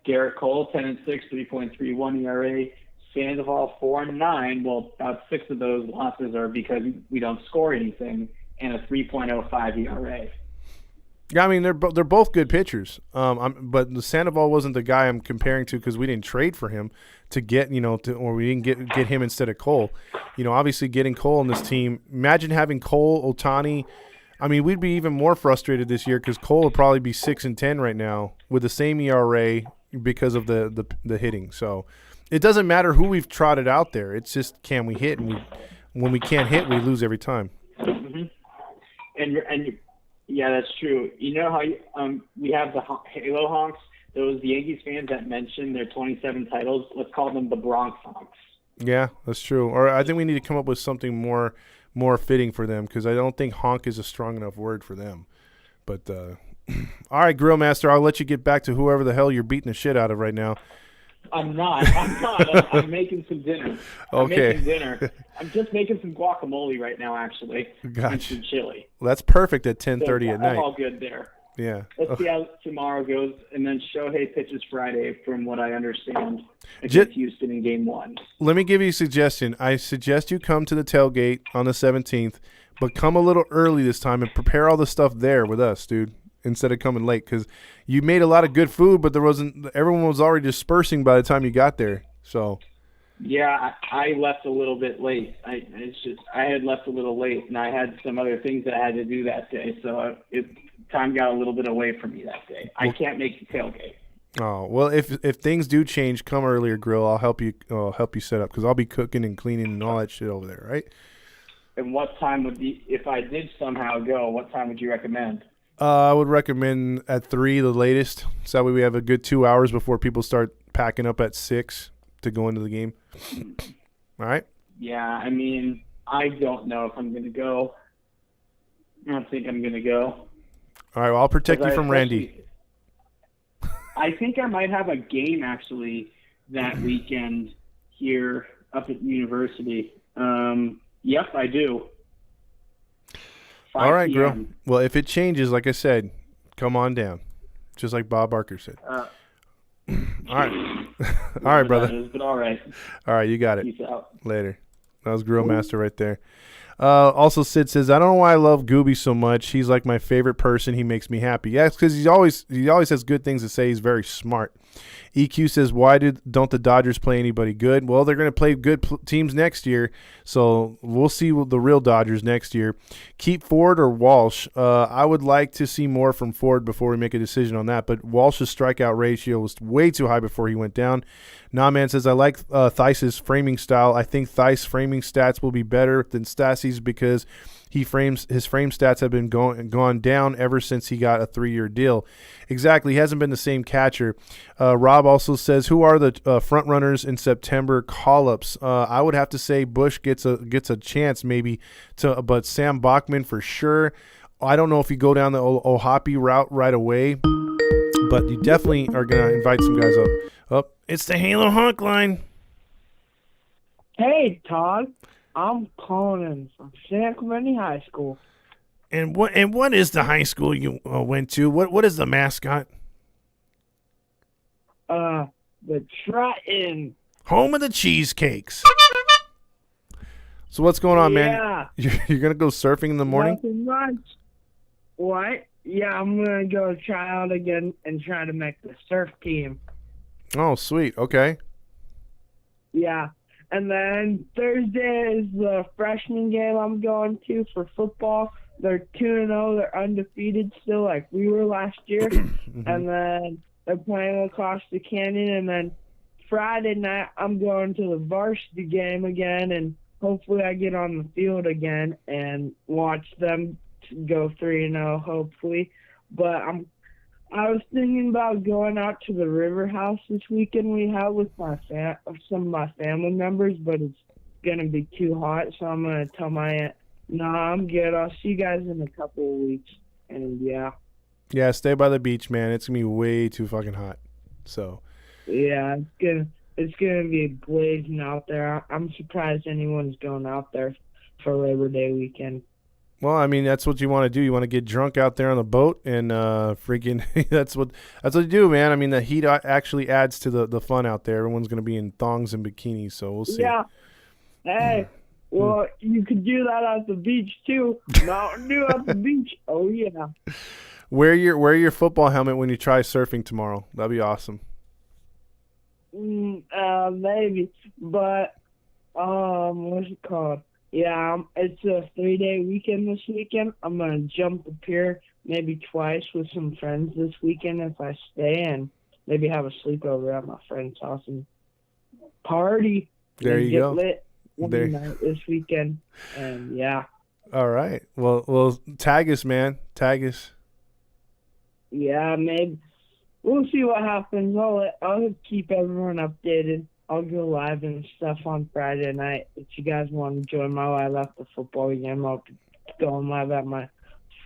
F: Garrett Cole, 10-6, 3.31 ERA. Sandoval, 4-9. Well, about 6 of those losses are because we don't score anything, and a 3.05 ERA.
A: Yeah, I mean they're both good pitchers. But the Sandoval wasn't the guy I'm comparing to because we didn't trade for him to get or we didn't get him instead of Cole. Obviously getting Cole on this team. Imagine having Cole, Ohtani. I mean, we'd be even more frustrated this year because Cole would probably be 6-10 right now with the same ERA because of the hitting. So it doesn't matter who we've trotted out there. It's just can we hit, and when we can't hit, we lose every time.
F: Mm-hmm. And yeah, that's true. You know how we have the Halo honks, those Yankees fans that mentioned their 27 titles, let's call them the Bronx honks.
A: Yeah, that's true. Or I think we need to come up with something more fitting for them because I don't think honk is a strong enough word for them. But all right, Grill Master, I'll let you get back to whoever the hell you're beating the shit out of right now.
F: I'm not. I'm making some dinner.
A: Okay.
F: I'm making dinner. I'm just making some guacamole right now, actually.
A: Gotcha.
F: And some chili.
A: Well, that's perfect at 10:30 at night.
F: I'm all good there.
A: Yeah.
F: Let's see how tomorrow goes. And then Shohei pitches Friday, from what I understand, against Houston in Game 1.
A: Let me give you a suggestion. I suggest you come to the tailgate on the 17th, but come a little early this time and prepare all the stuff there with us, dude, instead of coming late because you made a lot of good food, but everyone was already dispersing by the time you got there. So.
F: Yeah, I left a little bit late. I had left a little late, and I had some other things that I had to do that day. So time got a little bit away from me that day. I can't make the tailgate.
A: Oh well, if things do change, come earlier, Grill. I'll help you set up because I'll be cooking and cleaning and all that shit over there, right?
F: And what time would be if I did somehow go? What time would you recommend?
A: I would recommend at 3 the latest, so that way we have a good 2 hours before people start packing up at 6 to go into the game. All right?
F: Yeah, I mean, I don't know if I'm going to go. I don't think I'm going to go.
A: All right, well, I'll protect you from Randy.
F: I think I might have a game, actually, that weekend here up at the university. Yep, I do.
A: All right, Grill. Well, if it changes, like I said, come on down, just like Bob Barker said. All right. All right, brother.
F: But all right.
A: All right, you got it.
F: Peace out.
A: Later. That was Grill Master right there. Also, Sid says, I don't know why I love Gooby so much. He's like my favorite person. He makes me happy. Yeah, it's because he always has good things to say. He's very smart. EQ says, why don't the Dodgers play anybody good? Well, they're going to play good teams next year, so we'll see the real Dodgers next year. Keep Ford or Walsh? I would like to see more from Ford before we make a decision on that, but Walsh's strikeout ratio was way too high before he went down. Nah-Man says, I like Theis's framing style. I think Theis framing stats will be better than Stassi's because his frame stats have been gone down ever since he got a 3-year deal. Exactly. He hasn't been the same catcher. Rob also says, who are the front runners in September call-ups? I would have to say Bush gets a chance maybe, but Sam Bachman for sure. I don't know if you go down the Ohapi route right away, but you definitely are going to invite some guys up. Oh, it's the Halo Honk line.
G: Hey, Todd. I'm calling in from San Clemente High School.
A: And what is the high school you went to? What is the mascot?
G: The Triton.
A: Home of the cheesecakes. So what's going on, man? You're gonna go surfing in the morning?
G: Nothing much. What? Yeah, I'm gonna go try out again and try to make the surf team.
A: Oh, sweet. Okay.
G: Yeah. And then Thursday is the freshman game I'm going to for football. They're 2-0. They're undefeated still like we were last year. And then they're playing across the canyon. And then Friday night I'm going to the varsity game again. And hopefully I get on the field again and watch them go 3-0 hopefully. But I was thinking about going out to the river house this weekend we have with some of my family members, but it's going to be too hot, so I'm going to tell my aunt, no, I'm good. I'll see you guys in a couple of weeks. And, yeah.
A: Yeah, stay by the beach, man. It's going to be way too fucking hot. So.
G: Yeah, it's gonna be blazing out there. I'm surprised anyone's going out there for Labor Day weekend.
A: Well, I mean, that's what you want to do. You want to get drunk out there on the boat and freaking that's what you do, man. I mean, the heat actually adds to the fun out there. Everyone's going to be in thongs and bikinis, so we'll see.
G: Yeah. Hey, well, you could do that at the beach too. Mountain Dew at the beach. Oh yeah.
A: Wear your football helmet when you try surfing tomorrow. That'd be awesome.
G: Maybe, but what's it called? Yeah, it's a 3-day weekend this weekend. I'm going to jump the pier maybe twice with some friends this weekend if I stay, and maybe have a sleepover at my friend's house and party.
A: There you go.
G: Get lit one night this weekend, and yeah.
A: All right. Well, tag us, man. Tag us.
G: Yeah, maybe. We'll see what happens. I'll keep everyone updated. I'll go live and stuff on Friday night. If you guys want to join my live at the football game, I'll be going live at my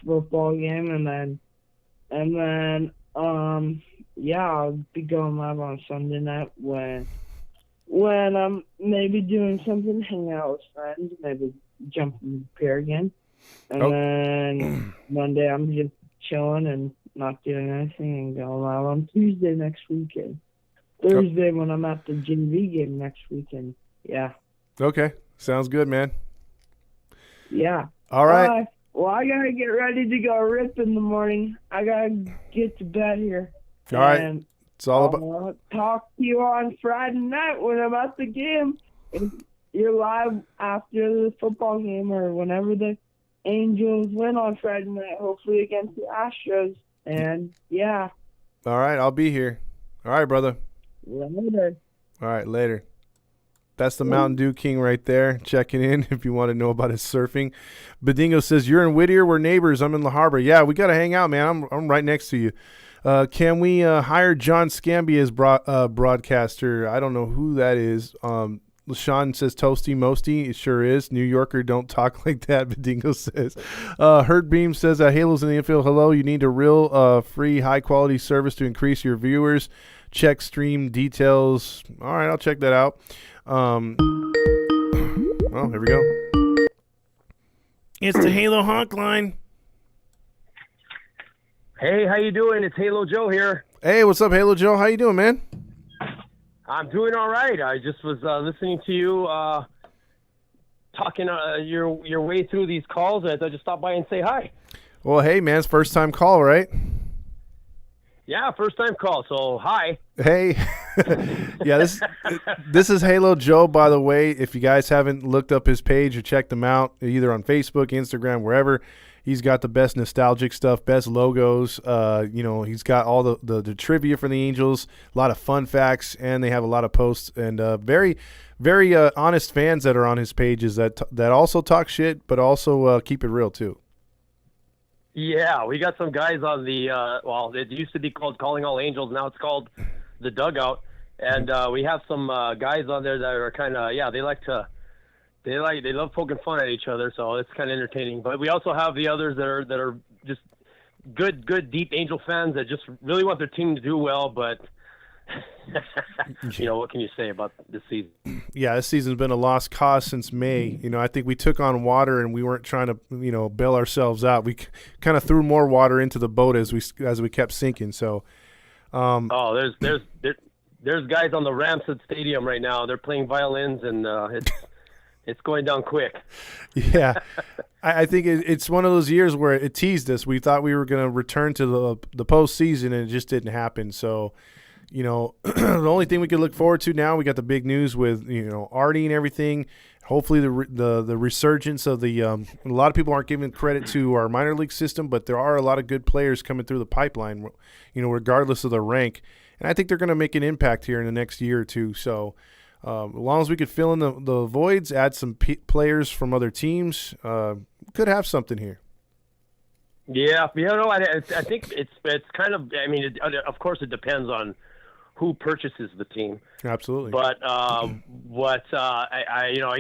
G: football game, and then I'll be going live on Sunday night when I'm maybe doing something, hanging out with friends, maybe jumping the pier again, and then Monday I'm just chilling and not doing anything and going live on Tuesday next weekend. Thursday when I'm at the JV game next weekend. Yeah.
A: Okay. Sounds good, man.
G: Yeah.
A: All right.
G: Well, I got to get ready to go rip in the morning. I got to get to bed here.
A: All right. It's all about.
G: I'll talk to you on Friday night when I'm at the game. If you're live after the football game or whenever the Angels win on Friday night, hopefully against the Astros. And, yeah.
A: All right. I'll be here. All right, brother.
G: Later.
A: All right, later. That's the Mountain Dew King right there, checking in if you want to know about his surfing. Badingo says, you're in Whittier, we're neighbors. I'm in La Harbor. Yeah, we got to hang out, man. I'm right next to you. Can we hire John Scamby as broadcaster? I don't know who that is. LaShawn says, Toasty Mosty. It sure is. New Yorker, don't talk like that, Badingo says. Hurt Beam says, Halos in the infield. Hello, you need a real free, high-quality service to increase your viewers. Check stream details. All right, I'll check that out. Oh, here we go. It's the Halo Honk line.
H: Hey, how you doing? It's Halo Joe here.
A: Hey, what's up, Halo Joe? How you doing, man?
H: I'm doing all right. I just was listening to you talking your way through these calls. I thought just stop by and say hi.
A: Well, hey, man, it's first time call, right?
H: Yeah, first time call. So hi.
A: Hey, yeah, this is Halo Joe, by the way. If you guys haven't looked up his page or checked him out, either on Facebook, Instagram, wherever, he's got the best nostalgic stuff, best logos. He's got all the trivia for the Angels, a lot of fun facts, and they have a lot of posts and very, very honest fans that are on his pages that also talk shit, but also keep it real too.
H: Yeah, we got some guys on the it used to be called Calling All Angels. Now it's called The Dugout. And we have some guys on there that are kind of, they love poking fun at each other, so it's kind of entertaining. But we also have the others that are just good, deep Angel fans that just really want their team to do well, but what can you say about this season?
A: Yeah, this season's been a lost cause since May. I think we took on water and we weren't trying to, bail ourselves out. We kind of threw more water into the boat as we kept sinking. So,
H: there's guys on the ramps at stadium right now. They're playing violins and it's going down quick.
A: Yeah, I think it's one of those years where it teased us. We thought we were going to return to the postseason, and it just didn't happen. So, the only thing we could look forward to now, we got the big news with Artie and everything. Hopefully the resurgence of the a lot of people aren't giving credit to our minor league system, but there are a lot of good players coming through the pipeline, regardless of the rank. And I think they're going to make an impact here in the next year or two. So as long as we could fill in the voids, add some players from other teams, could have something here.
H: Yeah, I think it's kind of. I mean, of course, it depends on who purchases the team.
A: Absolutely.
H: But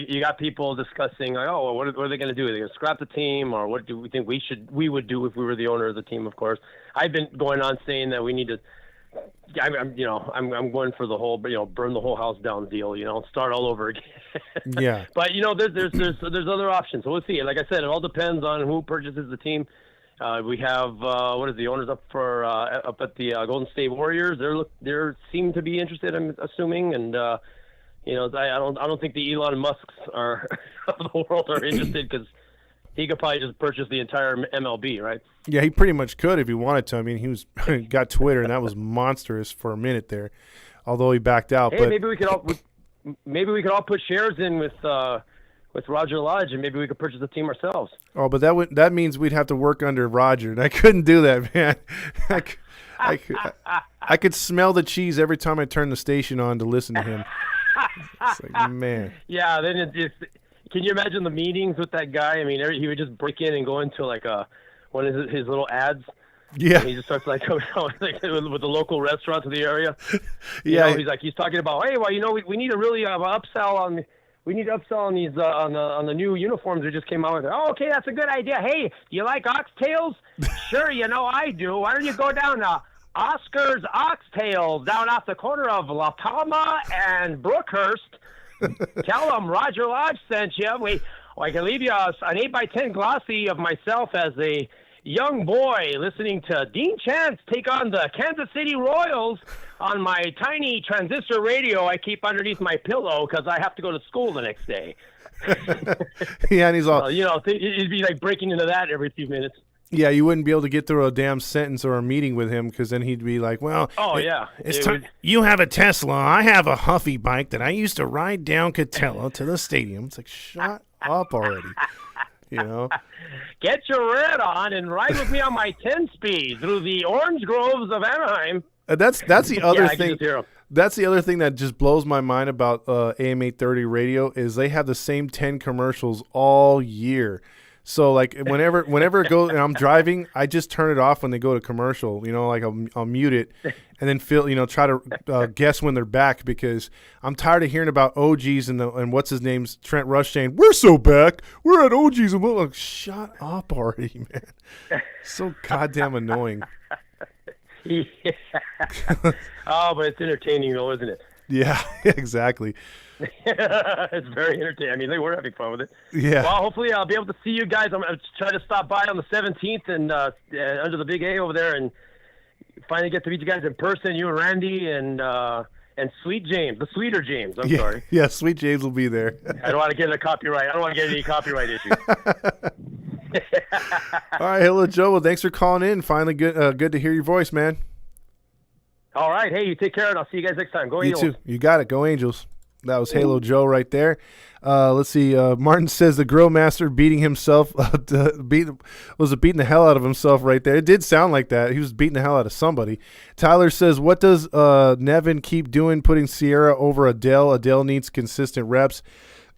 H: you got people discussing, like, what are they going to do? Are they going to scrap the team, or what do we think we would do if we were the owner of the team? Of course, I've been going on saying that we need to. I'm going for the whole, burn the whole house down deal. Start all over again.
A: Yeah.
H: But there's other options. So we'll see. Like I said, it all depends on who purchases the team. We have the owners up at the Golden State Warriors. They seem to be interested, I'm assuming, and I don't think the Elon Musks of the world are interested, because he could probably just purchase the entire MLB, right?
A: Yeah, he pretty much could if he wanted to. I mean, he got Twitter, and that was monstrous for a minute there, although he backed out.
H: Hey,
A: but
H: maybe we could all put shares in with Roger Lodge, and maybe we could purchase the team ourselves.
A: Oh, but that means we'd have to work under Roger, and I couldn't do that, man. I could smell the cheese every time I turned the station on to listen to him. It's like, man.
H: Yeah, then can you imagine the meetings with that guy? I mean, he would just break in and go into like one of his little ads.
A: Yeah.
H: And he just starts with the local restaurants of the area.
A: Yeah.
H: He's talking about, hey, well, we need to really upsell on. We need to upsell on these on the new uniforms we just came out with. Oh, okay, that's a good idea. Hey, do you like oxtails? Sure, I do. Why don't you go down to Oscar's Oxtails down off the corner of La Palma and Brookhurst? Tell them Roger Lodge sent you. I can leave you an 8x10 glossy of myself as a young boy listening to Dean Chance take on the Kansas City Royals on my tiny transistor radio I keep underneath my pillow because I have to go to school the next day.
A: Yeah, and he's all...
H: he'd be like breaking into that every few minutes.
A: Yeah, you wouldn't be able to get through a damn sentence or a meeting with him, because then he'd be like, well... It's time. You have a Tesla. I have a Huffy bike that I used to ride down Catella to the stadium. It's like, shut up already.
H: Get your red on and ride with me on my 10-speed through the orange groves of Anaheim.
A: That's the other thing. That's the other thing that just blows my mind about AM 830 radio is they have the same 10 commercials all year. So like whenever it goes and I'm driving, I just turn it off when they go to commercial. Like I'll mute it and then try to guess when they're back, because I'm tired of hearing about OGs and what's his name's Trent Rush saying we're so back, we're at OGs, and we're like, shut up already, man. So goddamn annoying.
H: Yeah. Oh, but it's entertaining though, isn't it?
A: Yeah, exactly.
H: It's very entertaining. I mean, they were having fun with it.
A: Yeah.
H: Well, hopefully I'll be able to see you guys. I'm going to try to stop by on the 17th and under the Big A over there, and finally get to meet you guys in person, you and Randy, and and Sweet James, the sweeter James. I'm
A: Yeah,
H: sorry.
A: yeah, Sweet James will be there.
H: I don't want to get a copyright. I don't want to get any copyright issues.
A: All right, hello, Joe. Well, thanks for calling in. Finally, good to hear your voice, man.
H: All right. Hey, you take care, and I'll see you guys next time. Go
A: You
H: Eagles.
A: too. You got it. Go Angels. That was Halo Joe right there. Let's see. Martin says the Grill Master beating himself, beating the hell out of himself right there. It did sound like that. He was beating the hell out of somebody. Tyler says, what does Nevin keep doing, putting Sierra over Adele? Adele needs consistent reps.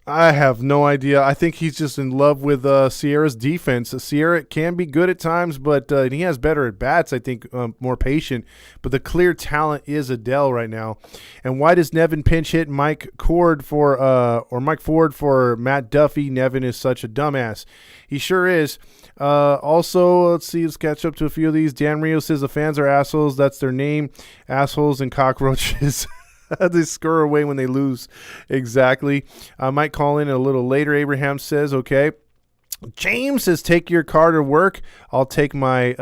A: I have no idea. I think he's just in love with Sierra's defense. Sierra can be good at times, but he has better at bats. I think more patient. But the clear talent is Adele right now. And why does Nevin pinch hit Mike Ford for Matt Duffy? Nevin is such a dumbass. He sure is. Also, let's see. Let's catch up to a few of these. Dan Rio says the fans are assholes. That's their name. Assholes and cockroaches. They scurry away when they lose. Exactly. I might call in a little later. Abraham says, okay. James says, take your car to work. I'll take my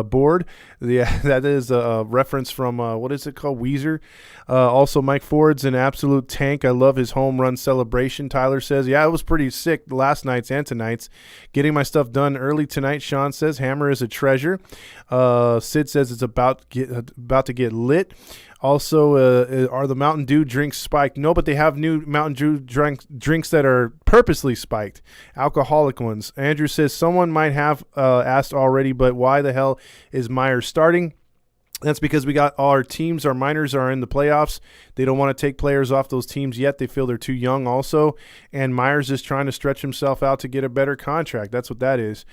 A: board. Yeah, that is a reference from, what is it called? Weezer. Also, Mike Ford's an absolute tank. I love his home run celebration. Tyler says, yeah, it was pretty sick last night's and tonight's. Getting my stuff done early tonight, Sean says. Hammer is a treasure. Sid says it's about to get lit. Also, are the Mountain Dew drinks spiked? No, but they have new Mountain Dew drinks that are purposely spiked, alcoholic ones. Andrew says someone might have asked already, but why the hell is Myers starting? That's because we got all our teams. Our minors are in the playoffs. They don't want to take players off those teams yet. They feel they're too young also. And Myers is trying to stretch himself out to get a better contract. That's what that is.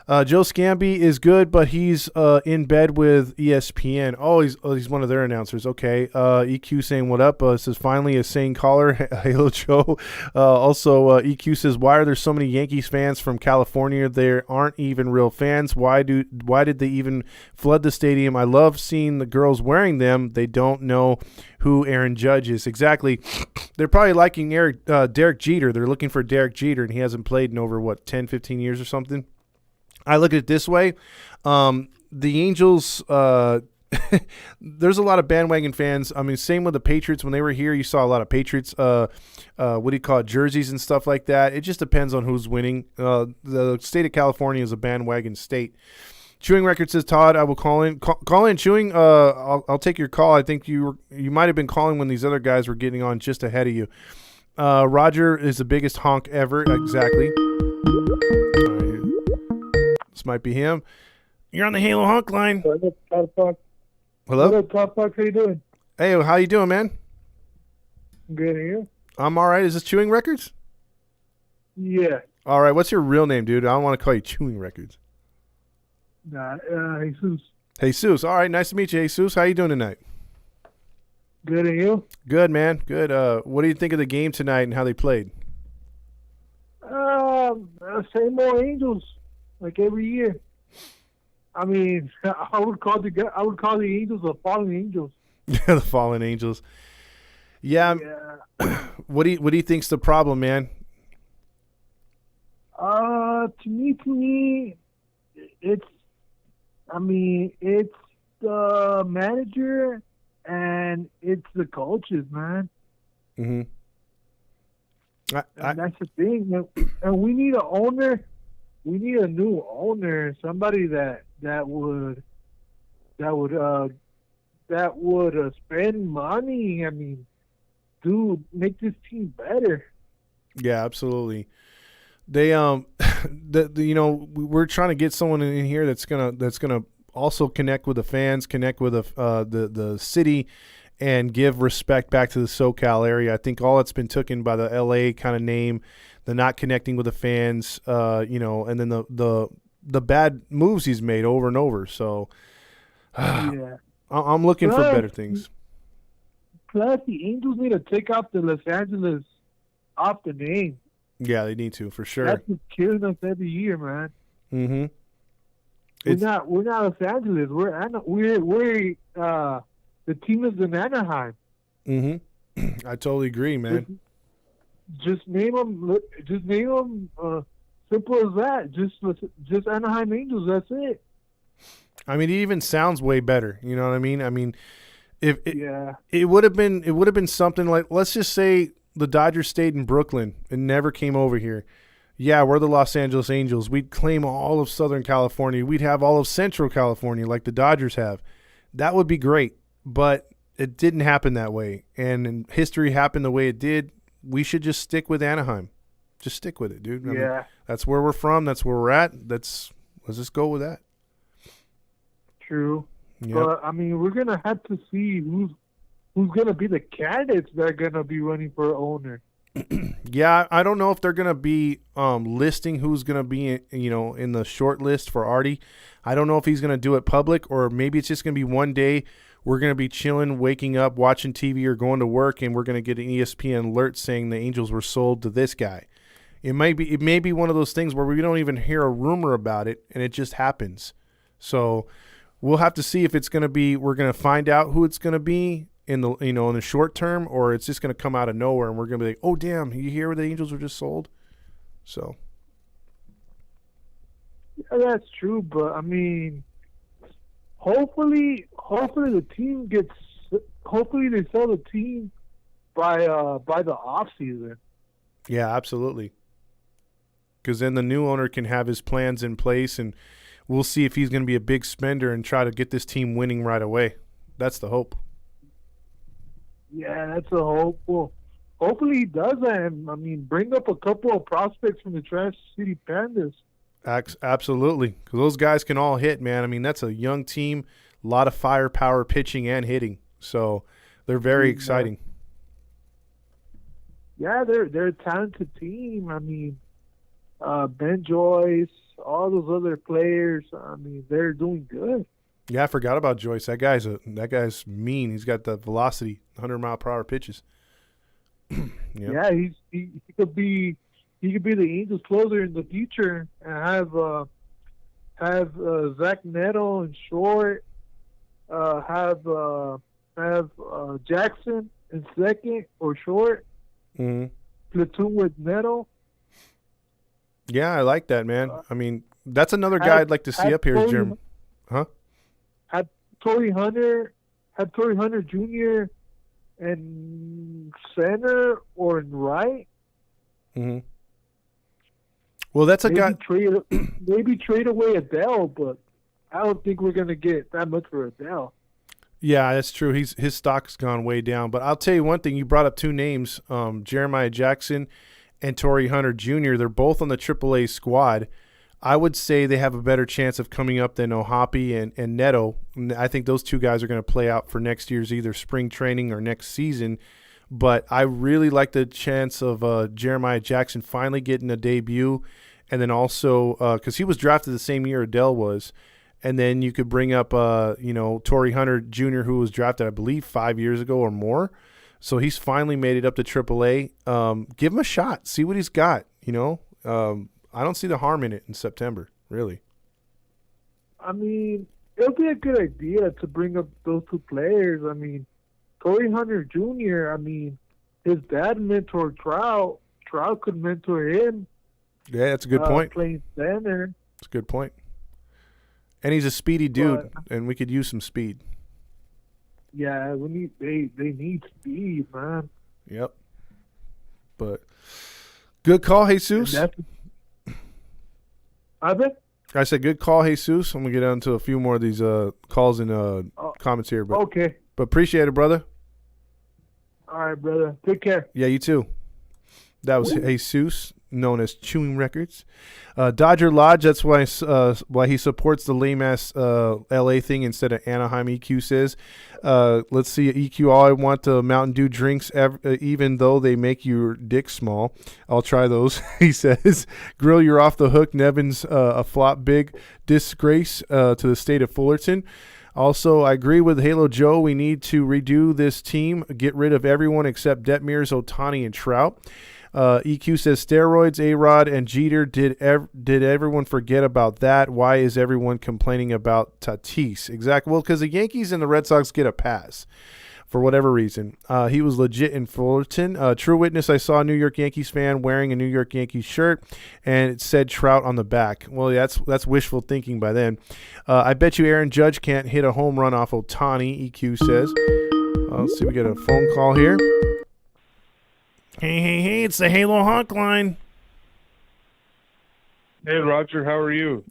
A: Joe Scamby is good, but he's in bed with ESPN. Oh, he's one of their announcers. Okay. EQ saying what up? Says finally a sane caller. Hello, Joe. Also, EQ says why are there so many Yankees fans from California? They aren't even real fans. Why did they even flood the stadium? I love seeing the girls wearing them. They don't know who Aaron Judge is. Exactly. They're probably liking Derek Jeter. They're looking for Derek Jeter, and he hasn't played in over 10, 15 years or something. I look at it this way. The Angels, there's a lot of bandwagon fans. I mean, same with the Patriots. When they were here, you saw a lot of Patriots, jerseys and stuff like that. It just depends on who's winning. The state of California is a bandwagon state. Chewing Record says, Todd, I will call in. Call in, Chewing. I'll take your call. I think you might have been calling when these other guys were getting on just ahead of you. Roger is the biggest honk ever. Exactly. This might be him. You're on the Halo Honk line. Hello?
I: Hello, Top Fox. How you doing?
A: Hey, how you doing, man?
I: Good, and you?
A: I'm all right. Is this Chewing Records?
I: Yeah.
A: All right. What's your real name, dude? I don't want to call you Chewing Records.
I: Nah, Jesus.
A: Jesus. All right. Nice to meet you, Jesus. How you doing tonight?
I: Good, and you?
A: Good, man. Good. What do you think of the game tonight and how they played?
I: Same old Angels. Like every year. I mean, I would call the Angels the Fallen Angels.
A: The Fallen Angels. Yeah. What do you think's the problem, man?
I: To me, it's the manager and it's the coaches, man.
A: Mm-hmm.
I: And that's the thing. And we need an owner. We need a new owner, somebody that would spend money. I mean, make this team better.
A: Yeah, absolutely. They we're trying to get someone in here that's gonna also connect with the fans, connect with the city, and give respect back to the SoCal area. I think all it's been taken by the LA kind of name. The not connecting with the fans, and then the bad moves he's made over and over. So,
I: yeah,
A: I'm looking for better things.
I: Plus, the Angels need to take out the Los Angeles off the name.
A: Yeah, they need to for sure.
I: That's what's killing us every year, man.
A: Mm-hmm.
I: We're not Los Angeles. We're the team is in Anaheim.
A: Mm-hmm. I totally agree, man.
I: Just name them. Simple as that. Just Anaheim Angels. That's it.
A: I mean, it even sounds way better. You know what I mean? I mean, It would have been something like, let's just say the Dodgers stayed in Brooklyn and never came over here. Yeah, we're the Los Angeles Angels. We'd claim all of Southern California. We'd have all of Central California like the Dodgers have. That would be great, but it didn't happen that way. And history happened the way it did. We should just stick with Anaheim. Just stick with it, dude. I mean, that's where we're from. That's where we're at. Let's just go with that.
I: True.
A: Yep.
I: But, I mean, we're going to have to see who's going to be the candidates that are going to be running for owner.
A: Yeah, I don't know if they're going to be listing who's going to be, in the short list for Artie. I don't know if he's going to do it public, or maybe it's just going to be one day we're going to be chilling, waking up, watching TV or going to work, and we're going to get an ESPN alert saying the Angels were sold to this guy. It may be one of those things where we don't even hear a rumor about it, and it just happens. So we'll have to see if it's going to be. We're going to find out who it's going to be in the short term, or it's just going to come out of nowhere, and we're going to be like, oh damn, you hear the Angels were just sold? So
I: yeah, that's true, but I mean, hopefully the team gets. Hopefully they sell the team by the off season.
A: Yeah, absolutely. Because then the new owner can have his plans in place, and we'll see if he's going to be a big spender and try to get this team winning right away. That's the hope.
I: Yeah, that's a hope. Well, hopefully he does that. And, I mean, bring up a couple of prospects from the Trash City Pandas.
A: Absolutely. Because those guys can all hit, man. I mean, that's a young team, a lot of firepower pitching and hitting. So they're very exciting.
I: Yeah, they're a talented team. I mean, Ben Joyce, all those other players. I mean, they're doing good.
A: Yeah, I forgot about Joyce. That guy's mean. He's got the velocity, 100-mile-per-hour pitches. Yep.
I: Yeah, he could be the Angels closer in the future and have Zach Neto in short, have Jackson in second or short.
A: Mm-hmm.
I: Platoon with Neto.
A: Yeah, I like that, man. I mean, that's another guy I'd like to see up here, Jim. Huh?
I: Had Torrey Hunter Jr. in center or in right.
A: Mm-hmm. Well, that's
I: maybe
A: guy.
I: Trade away Adele, but I don't think we're gonna get that much for Adele.
A: Yeah, that's true. His stock's gone way down. But I'll tell you one thing. You brought up two names, Jeremiah Jackson and Torrey Hunter Jr. They're both on the AAA squad. I would say they have a better chance of coming up than Ohapi and Neto. I think those two guys are going to play out for next year's either spring training or next season. But I really like the chance of Jeremiah Jackson finally getting a debut, and then also because he was drafted the same year Adele was. And then you could bring up, Torrey Hunter Jr., who was drafted, I believe, 5 years ago or more. So he's finally made it up to AAA. Give him a shot. See what he's got, I don't see the harm in it in September, really.
I: I mean, it'll be a good idea to bring up those two players. I mean, Torrey Hunter Jr., I mean, his dad mentored Trout. Trout could mentor him.
A: Yeah, that's a good point.
I: Playing center.
A: That's a good point. And he's a speedy dude, and we could use some speed.
I: Yeah, they need speed, man.
A: Yep. But good call, Jesus. I said good call, Jesus. I'm going to get on to a few more of these calls and comments here. But,
I: okay.
A: But appreciate it, brother.
I: All right, brother. Take care.
A: Yeah, you too. That was Jesus, known as Chewing Records. Dodger Lodge, that's why he supports the lame-ass L.A. thing instead of Anaheim, EQ says. Let's see, EQ, all I want the Mountain Dew drinks, even though they make your dick small. I'll try those, he says. Grill, you're off the hook. Nevin's a flop big disgrace to the state of Fullerton. Also, I agree with Halo Joe. We need to redo this team, get rid of everyone except Detmers, Ohtani, and Trout. EQ says steroids, A-Rod, and Jeter. Did everyone forget about that? Why is everyone complaining about Tatis? Exactly. Well, because the Yankees and the Red Sox get a pass for whatever reason. He was legit in Fullerton. True witness, I saw a New York Yankees fan wearing a New York Yankees shirt, and it said Trout on the back. Well, that's wishful thinking by then. I bet you Aaron Judge can't hit a home run off Ohtani, EQ says. Let's see, we get a phone call here. Hey, it's the Halo Hawk line.
J: Hey, Roger, how are you?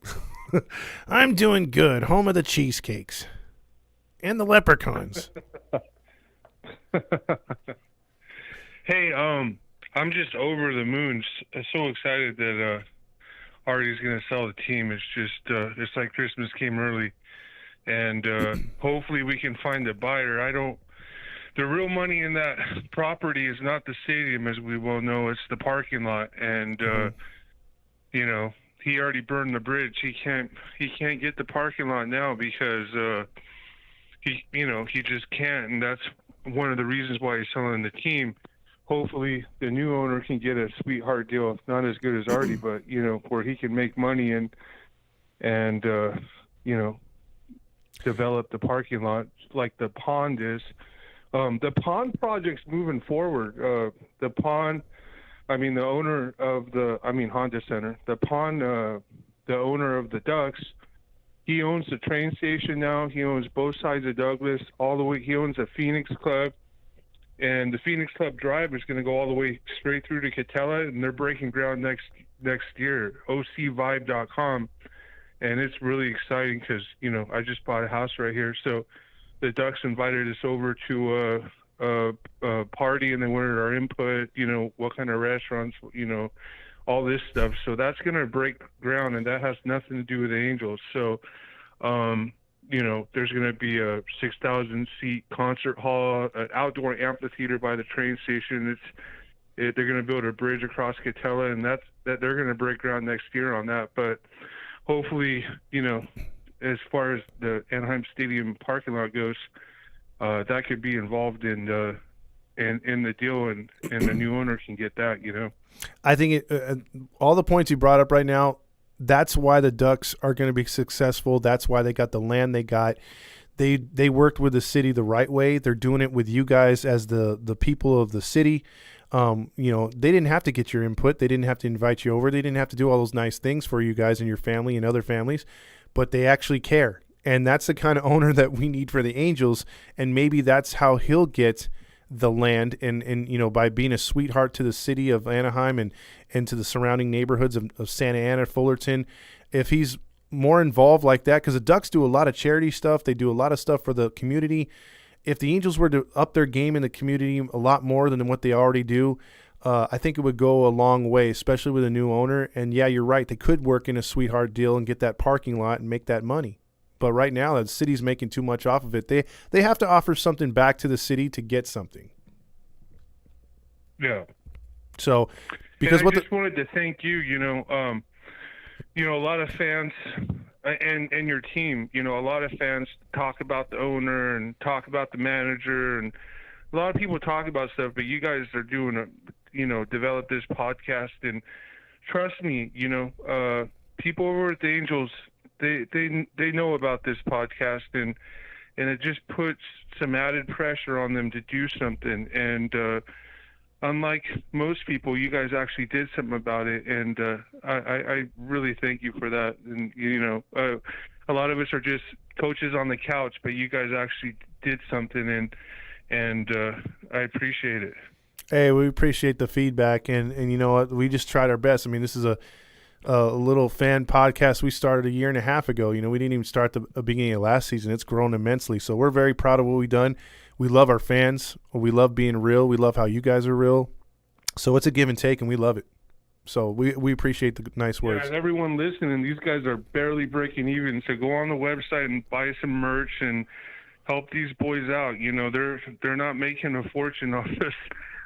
A: I'm doing good. Home of the cheesecakes. And the leprechauns.
J: Hey, I'm just over the moon. So excited that Artie's going to sell the team. It's just, it's like Christmas came early. And hopefully we can find a buyer. The real money in that property is not the stadium, as we well know. It's the parking lot. And, you know, he already burned the bridge. He can't get the parking lot now because he just can't, and that's one of the reasons why he's selling the team. Hopefully the new owner can get a sweetheart deal, not as good as Artie, but where he can make money and develop the parking lot like the pond is. The pond project's moving forward. The pond, the owner of Honda Center, the pond, the owner of the Ducks, he owns the train station now. He owns both sides of Douglas, all the way. He owns a Phoenix Club, and the Phoenix Club Drive is going to go all the way straight through to Catella, and they're breaking ground next year. OCVibe.com, and it's really exciting because I just bought a house right here, so the Ducks invited us over to a party, and they wanted our input. What kind of restaurants, all this stuff. So that's going to break ground, and that has nothing to do with the Angels. So, there's going to be a 6,000 seat concert hall, an outdoor amphitheater by the train station. They're going to build a bridge across Catella, and that they're going to break ground next year on that. But hopefully, as far as the Anaheim Stadium parking lot goes, that could be involved in the deal, and the new owner can get that.
A: I think all the points you brought up right now, that's why the Ducks are going to be successful. That's why they got the land they got. They worked with the city the right way. They're doing it with you guys as the people of the city. They didn't have to get your input. They didn't have to invite you over. They didn't have to do all those nice things for you guys and your family and other families, but they actually care. And that's the kind of owner that we need for the Angels. And maybe that's how he'll get the land and by being a sweetheart to the city of Anaheim and to the surrounding neighborhoods of Santa Ana, Fullerton. If he's more involved like that, because the Ducks do a lot of charity stuff. They do a lot of stuff for the community. If the Angels were to up their game in the community a lot more than what they already do, I think it would go a long way, especially with a new owner. And yeah, you're right. They could work in a sweetheart deal and get that parking lot and make that money. But right now, the city's making too much off of it. They have to offer something back to the city to get something.
J: Yeah.
A: So, because
J: I just wanted to thank you. A lot of fans and your team. A lot of fans talk about the owner and talk about the manager, and a lot of people talk about stuff. But you guys are doing develop this podcast, and trust me, people over at the Angels, they know about this podcast, and it just puts some added pressure on them to do something. And unlike most people, you guys actually did something about it, and I really thank you for that. And a lot of us are just coaches on the couch, but you guys actually did something, and I appreciate it.
A: Hey, we appreciate the feedback, and you know what? We just tried our best. This is a little fan podcast we started a year and a half ago. We didn't even start the beginning of last season. It's grown immensely. So we're very proud of what we've done. We love our fans. We love being real. We love how you guys are real. So it's a give and take, and we love it. So we appreciate the nice words.
J: Yeah, and everyone listening, these guys are barely breaking even. So go on the website and buy some merch and help these boys out. They're not making a fortune off this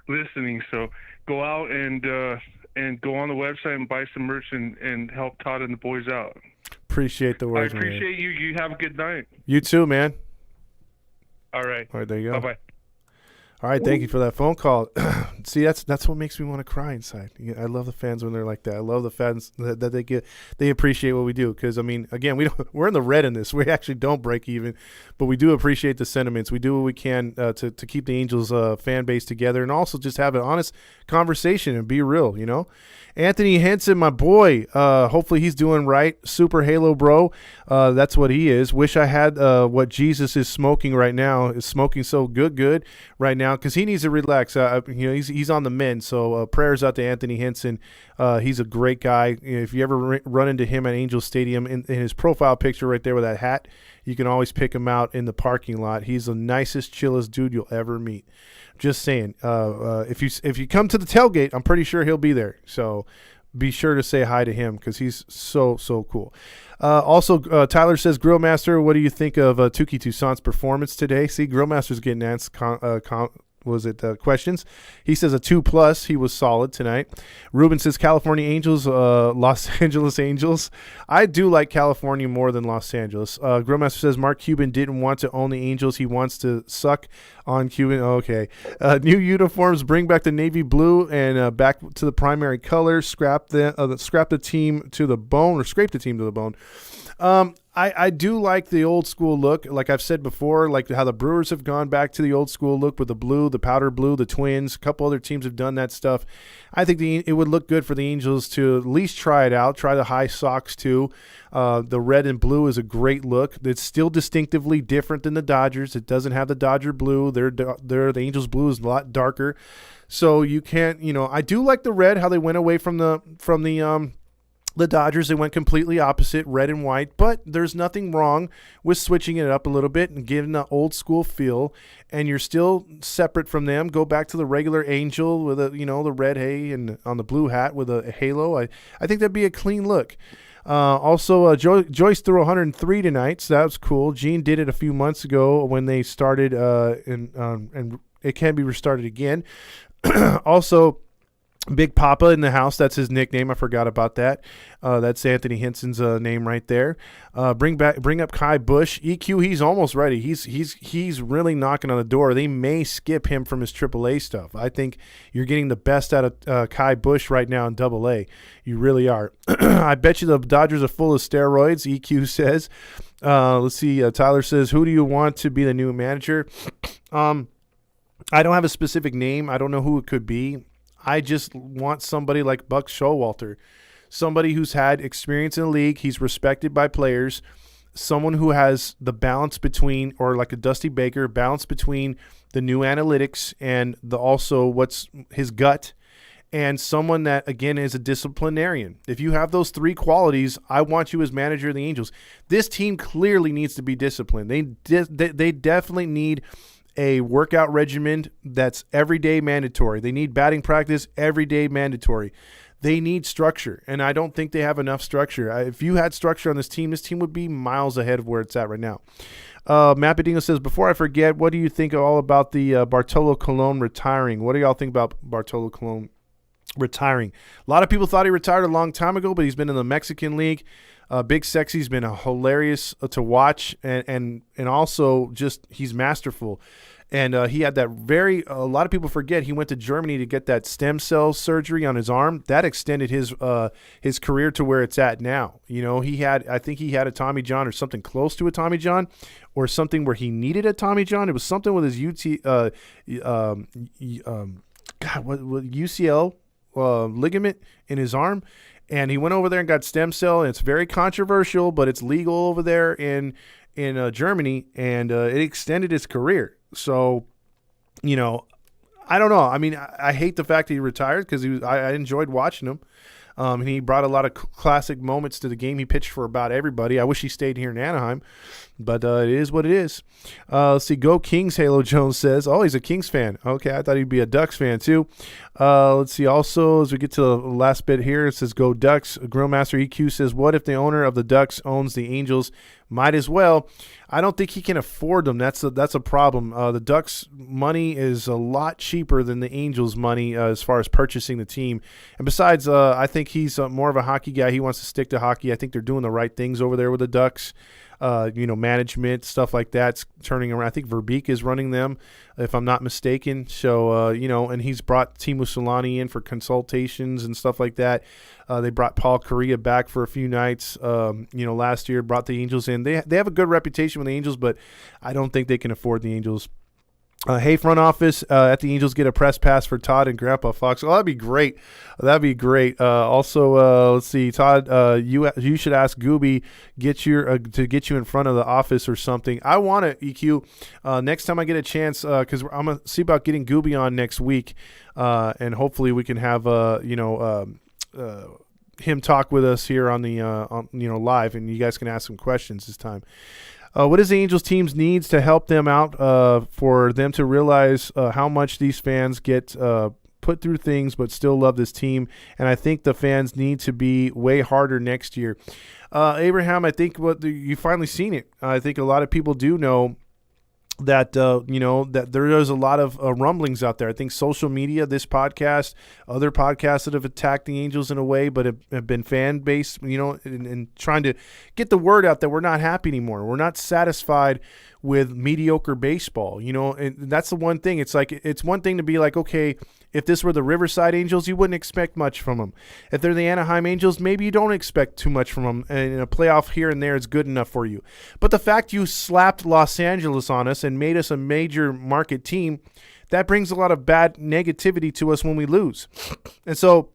J: listening. So go out and go on the website and buy some merch and help Todd and the boys out.
A: Appreciate the words,
J: I appreciate you. You have a good night.
A: You too, man.
J: All right.
A: All right, there you go.
J: Bye-bye.
A: All right, thank you for that phone call. See, that's what makes me want to cry inside. I love the fans when they're like that. I love the fans that they appreciate what we do. Because I mean, again, we're in the red in this. We actually don't break even, but we do appreciate the sentiments. We do what we can to keep the Angels fan base together, and also just have an honest conversation and be real. Anthony Henson, my boy. Hopefully he's doing right. Super Halo bro. That's what he is. Wish I had what Jesus is smoking right now. Is smoking so good right now because he needs to relax. He's on the mend. So prayers out to Anthony Henson. He's a great guy. If you ever run into him at Angel Stadium, in his profile picture right there with that hat, you can always pick him out in the parking lot. He's the nicest, chillest dude you'll ever meet. Just saying. If you come to the tailgate, I'm pretty sure he'll be there. So be sure to say hi to him because he's so cool. Also, Tyler says, Grillmaster, what do you think of Tuki Toussaint's performance today? See, Grillmaster's getting asked questions. He says a 2+. He was solid tonight. Ruben says California Angels, Los Angeles Angels. I do like California more than Los Angeles. Grillmaster says Mark Cuban didn't want to own the Angels. He wants to suck on Cuban. Okay. New uniforms, bring back the navy blue and back to the primary color. Scrap the team to the bone, or scrape the team to the bone. I do like the old school look. Like I've said before, like how the Brewers have gone back to the old school look with the blue, the powder blue, the Twins. A couple other teams have done that stuff. I think it would look good for the Angels to at least try it out. Try the high socks too. The red and blue is a great look. It's still distinctively different than the Dodgers. It doesn't have the Dodger blue. The Angels blue is a lot darker. So you can't, I do like the red, how they went away from the Dodgers. They went completely opposite, red and white, but there's nothing wrong with switching it up a little bit and giving the old school feel, and you're still separate from them. Go back to the regular Angel with the red hay and on the blue hat with a halo. I think that'd be a clean look. Also, Joyce threw 103 tonight, so that was cool. Gene did it a few months ago when they started, and it can be restarted again. Also, Big Papa in the house, that's his nickname. I forgot about that. That's Anthony Henson's name right there. Bring up Kai Bush. EQ, he's almost ready. He's really knocking on the door. They may skip him from his AAA stuff. I think you're getting the best out of Kai Bush right now in AA. You really are. I bet you the Dodgers are full of steroids, EQ says. Let's see. Tyler says, who do you want to be the new manager? I don't have a specific name. I don't know who it could be. I just want somebody like Buck Showalter, somebody who's had experience in the league. He's respected by players, someone who has the balance between, or like a Dusty Baker, balance between the new analytics and also what's his gut, and someone that, again, is a disciplinarian. If you have those three qualities, I want you as manager of the Angels. This team clearly needs to be disciplined. They definitely need a workout regimen that's everyday mandatory. They need batting practice everyday mandatory. They need structure, and I don't think they have enough structure. If you had structure on this team would be miles ahead of where it's at right now. Mapadingo says, before I forget, what do you think all about the Bartolo Colon retiring? What do y'all think about Bartolo Colon retiring? A lot of people thought he retired a long time ago, but he's been in the Mexican League. Big Sexy's been hilarious to watch, and also just he's masterful. And he had that a lot of people forget, he went to Germany to get that stem cell surgery on his arm. That extended his career to where it's at now. I think he had a Tommy John or something close to a Tommy John, or something where he needed a Tommy John. It was something with his UCL ligament in his arm. And he went over there and got stem cell, and it's very controversial, but it's legal over there in Germany, and it extended his career. So, I don't know. I mean, I hate the fact that he retired because I enjoyed watching him. And he brought a lot of classic moments to the game. He pitched for about everybody. I wish he stayed here in Anaheim, but it is what it is. Let's see. Go Kings, Halo Jones says. Oh, he's a Kings fan. Okay, I thought he'd be a Ducks fan too. Let's see. Also, as we get to the last bit here, it says Go Ducks. Grillmaster EQ says, what if the owner of the Ducks owns the Angels? Might as well. I don't think he can afford them. That's a problem. The Ducks' money is a lot cheaper than the Angels' money as far as purchasing the team. And besides, I think he's more of a hockey guy. He wants to stick to hockey. I think they're doing the right things over there with the Ducks. management, stuff like that's turning around. I think Verbeek is running them, if I'm not mistaken. So, and he's brought Timo Solani in for consultations and stuff like that. They brought Paul Correa back for a few nights, last year, brought the Angels in. They have a good reputation with the Angels, but I don't think they can afford the Angels. Hey, front office at the Angels, get a press pass for Todd and Grandpa Fox. Oh, that'd be great. That'd be great. Also, let's see, Todd, you should ask Gooby to get you in front of the office or something. I want to, EQ, next time I get a chance, because I'm going to see about getting Gooby on next week, and hopefully we can have, him talk with us here on the, live, and you guys can ask some questions this time. What does the Angels teams needs to help them out for them to realize how much these fans get put through things but still love this team? And I think the fans need to be way harder next year. Abraham, I think you finally seen it. I think a lot of people do know that that there is a lot of rumblings out there. I think social media, this podcast, other podcasts that have attacked the Angels in a way, but have been fan based, and trying to get the word out that we're not happy anymore. We're not satisfied with mediocre baseball, and that's the one thing. It's like, it's one thing to be like, okay, if this were the Riverside Angels, you wouldn't expect much from them. If they're the Anaheim Angels, maybe you don't expect too much from them, and a playoff here and there is good enough for you. But the fact you slapped Los Angeles on us and made us a major market team, that brings a lot of bad negativity to us when we lose. And so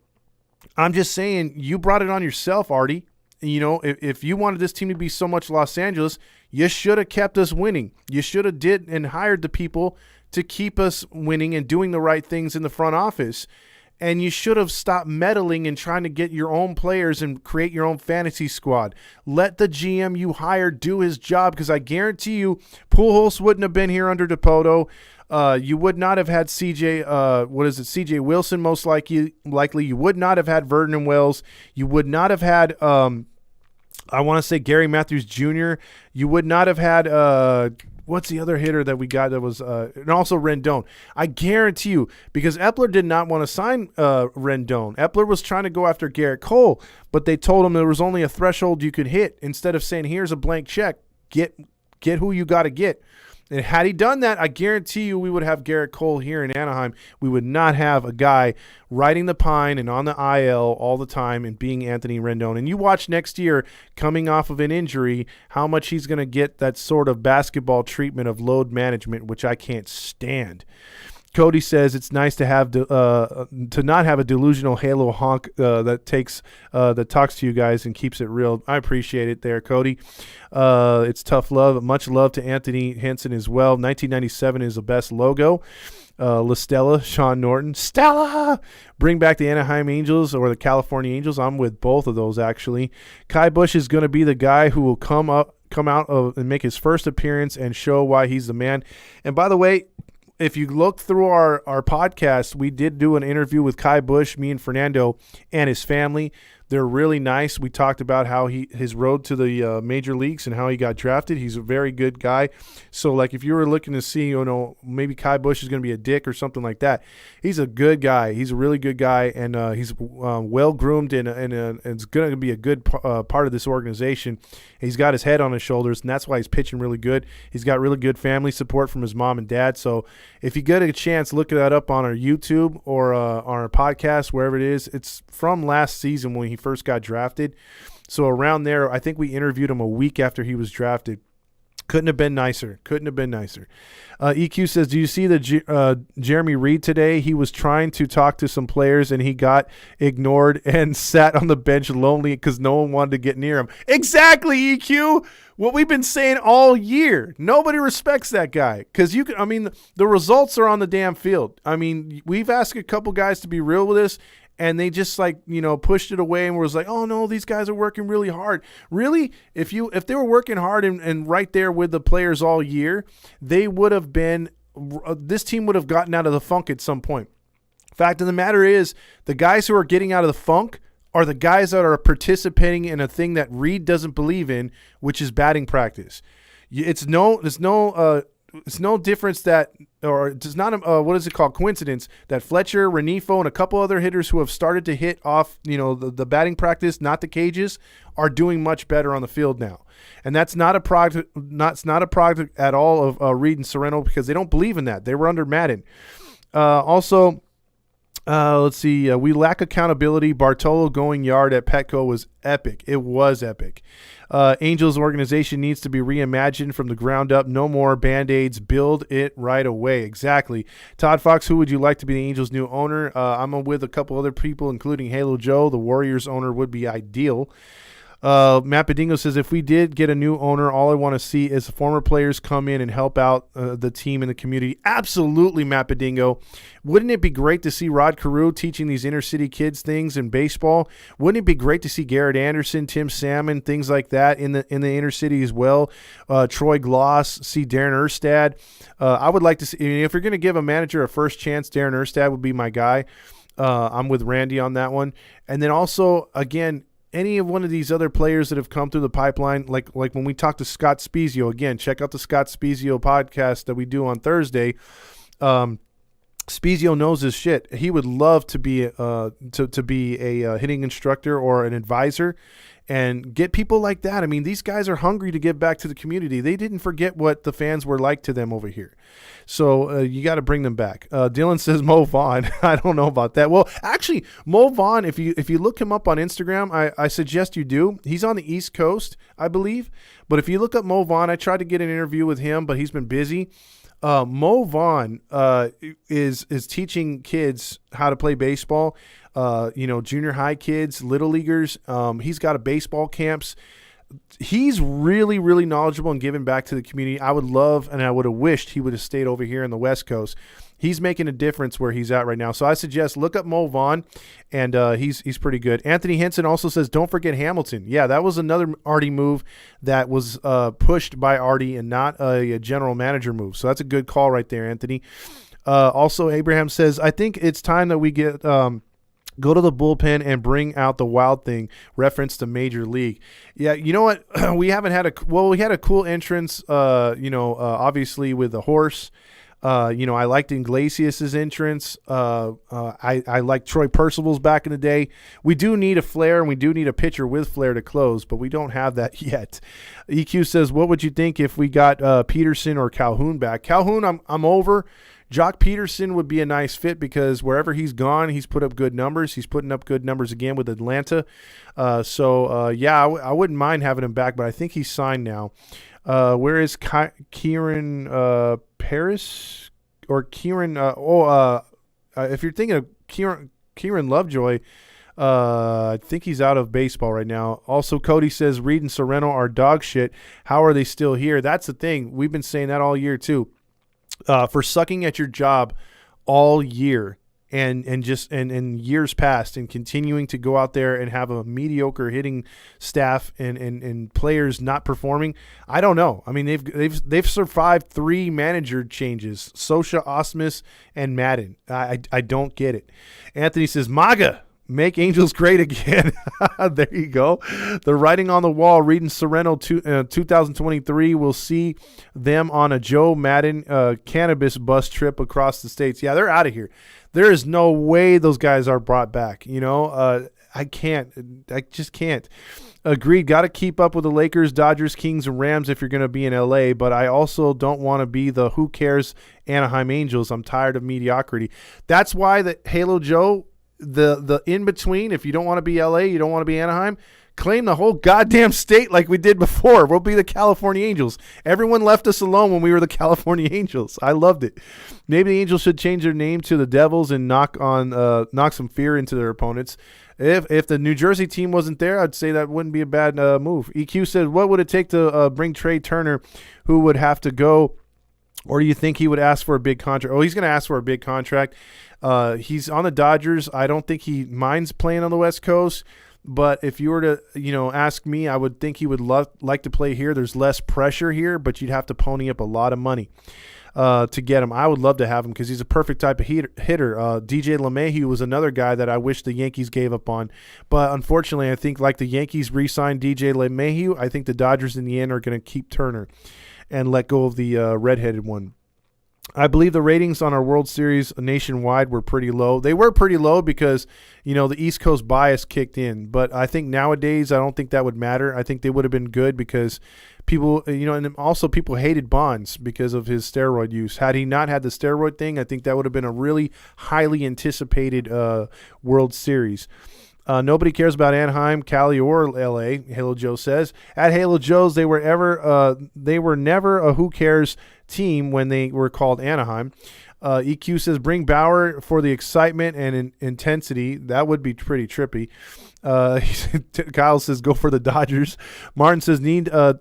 A: I'm just saying, you brought it on yourself, Artie. If you wanted this team to be so much Los Angeles, you should have kept us winning. You should have did and hired the people to keep us winning and doing the right things in the front office. And you should have stopped meddling and trying to get your own players and create your own fantasy squad. Let the GM you hired do his job, because I guarantee you Pujols wouldn't have been here under DePoto. You would not have had CJ Wilson most likely. You would not have had Vernon Wells. You would not have had I want to say Gary Matthews Jr. You would not have had what's the other hitter that we got that was and also Rendon. I guarantee you, because Epler did not want to sign Rendon. Epler was trying to go after Garrett Cole, but they told him there was only a threshold you could hit. Instead of saying, here's a blank check, get who you got to get. And had he done that, I guarantee you we would have Garrett Cole here in Anaheim. We would not have a guy riding the pine and on the IL all the time and being Anthony Rendon. And you watch next year, coming off of an injury, how much he's going to get that sort of basketball treatment of load management, which I can't stand. Cody says it's nice to have to not have a delusional Halo honk that talks to you guys and keeps it real. I appreciate it there, Cody. It's tough love. Much love to Anthony Henson as well. 1997 is the best logo. La Stella, Sean Norton. Stella! Bring back the Anaheim Angels or the California Angels. I'm with both of those, actually. Kai Busch is going to be the guy who will come out and make his first appearance and show why he's the man. And by the way, if you look through our podcast, we did do an interview with Kai Busch, me and Fernando, and his family. They're really nice. We talked about how his road to the major leagues and how he got drafted. He's a very good guy. So, like, if you were looking to see, maybe Kai Busch is going to be a dick or something like that, he's a good guy. He's a really good guy, and he's well-groomed, and it's going to be a good part of this organization. He's got his head on his shoulders, and that's why he's pitching really good. He's got really good family support from his mom and dad. So if you get a chance, look that up on our YouTube or on our podcast, wherever it is. It's from last season when he first got drafted. So around there, I think we interviewed him a week after he was drafted. Couldn't have been nicer. EQ says, do you see the Jeremy Reed today? He was trying to talk to some players and he got ignored and sat on the bench lonely because no one wanted to get near him. Exactly, EQ. What we've been saying all year. Nobody respects that guy because the results are on the damn field. I mean, we've asked a couple guys to be real with us, and they just pushed it away and was like, oh no, these guys are working really hard. Really? If they were working hard and right there with the players all year, they would have been, this team would have gotten out of the funk at some point. Fact of the matter is, the guys who are getting out of the funk are the guys that are participating in a thing that Reed doesn't believe in, which is batting practice. It's no it's no difference that, or it's not what is it called, coincidence that Fletcher, Renifo, and a couple other hitters who have started to hit off, the batting practice, not the cages, are doing much better on the field now. And that's not a product. Not a product at all of Reed and Sorrento, because they don't believe in that. They were under Madden. Also, let's see. We lack accountability. Bartolo going yard at Petco was epic. It was epic. Angels organization needs to be reimagined from the ground up. No more Band-Aids. Build it right away. Exactly. Todd Fox, who would you like to be the Angels' new owner? I'm with a couple other people, including Halo Joe. The Warriors owner would be ideal. Matt Bedingo says, if we did get a new owner, all I want to see is former players come in and help out the team and the community. Absolutely, Matt Bedingo. Wouldn't it be great to see Rod Carew teaching these inner city kids things in baseball? Wouldn't it be great to see Garrett Anderson, Tim Salmon, things like that in the inner city as well? Troy Gloss, see Darren Erstad. I would like to see, if you're going to give a manager a first chance, Darren Erstad would be my guy. I'm with Randy on that one. And then also, again, any of one of these other players that have come through the pipeline, like when we talk to Scott Spezio, again, check out the Scott Spezio podcast that we do on Thursday. Spezio knows his shit. He would love to be to be a hitting instructor or an advisor, and get people like that. I mean, these guys are hungry to give back to the community. They didn't forget what the fans were like to them over here. So you got to bring them back. Dylan says Mo Vaughn. I don't know about that. Well, actually, Mo Vaughn, if you look him up on Instagram, I suggest you do. He's on the East Coast, I believe. But if you look up Mo Vaughn, I tried to get an interview with him, but he's been busy. Mo Vaughn is teaching kids how to play baseball. Junior high kids, little leaguers. He's got a baseball camps. He's really, really knowledgeable and giving back to the community. I would love, and I would have wished he would have stayed over here in the West Coast. He's making a difference where he's at right now. So I suggest look up Mo Vaughn, and he's pretty good. Anthony Henson also says, don't forget Hamilton. Yeah, that was another Artie move that was pushed by Artie and not a general manager move. So that's a good call right there, Anthony. Also, Abraham says, I think it's time that we get go to the bullpen and bring out the Wild Thing, reference to Major League. Yeah, you know what? We haven't had we had a cool entrance, obviously with the horse. I liked Iglesias' entrance. I liked Troy Percival's back in the day. We do need a flair, and we do need a pitcher with flair to close, but we don't have that yet. EQ says, what would you think if we got Peterson or Calhoun back? Calhoun, I'm over. Jock Peterson would be a nice fit because wherever he's gone, he's put up good numbers. He's putting up good numbers again with Atlanta. I wouldn't mind having him back, but I think he's signed now. Where is Kieran Paris or Kieran? If you're thinking of Kieran Lovejoy, I think he's out of baseball right now. Also, Cody says Reed and Sorrento are dog shit. How are they still here? That's the thing. We've been saying that all year too. For sucking at your job all year and years past, and continuing to go out there and have a mediocre hitting staff and players not performing. I don't know. I mean, they've survived 3 manager changes: Sosha, Osmus, and Madden. I don't get it. Anthony says MAGA. Make Angels great again. There you go. The writing on the wall. Reed and Sorrento 2023. We'll see them on a Joe Madden cannabis bus trip across the states. Yeah, they're out of here. There is no way those guys are brought back. I just can't. Agreed. Got to keep up with the Lakers, Dodgers, Kings, and Rams if you're going to be in LA. But I also don't want to be the who cares Anaheim Angels. I'm tired of mediocrity. That's why the Halo Joe. The in-between, if you don't want to be LA, you don't want to be Anaheim, claim the whole goddamn state like we did before. We'll be the California Angels. Everyone left us alone when we were the California Angels. I loved it. Maybe the Angels should change their name to the Devils and knock some fear into their opponents. If the New Jersey team wasn't there, I'd say that wouldn't be a bad move. EQ said, what would it take to bring Trey Turner, who would have to go? Or do you think he would ask for a big contract? Oh, he's going to ask for a big contract. He's on the Dodgers. I don't think he minds playing on the West Coast. But if you were to, ask me, I would think he would like to play here. There's less pressure here, but you'd have to pony up a lot of money to get him. I would love to have him because he's a perfect type of hitter. DJ LeMahieu was another guy that I wish the Yankees gave up on. But unfortunately, I think like the Yankees re-signed DJ LeMahieu, I think the Dodgers in the end are going to keep Turner. and let go of the redheaded one. I believe the ratings on our World Series nationwide were pretty low. They were pretty low because, the East Coast bias kicked in. But I think nowadays I don't think that would matter. I think they would have been good because people, and also people hated Bonds because of his steroid use. Had he not had the steroid thing, I think that would have been a really highly anticipated World Series. Nobody cares about Anaheim, Cali, or LA, Halo Joe says. At Halo Joe's, they were never a who cares team when they were called Anaheim. EQ says bring Bauer for the excitement and intensity. That would be pretty trippy. Kyle says go for the Dodgers. Martin says need to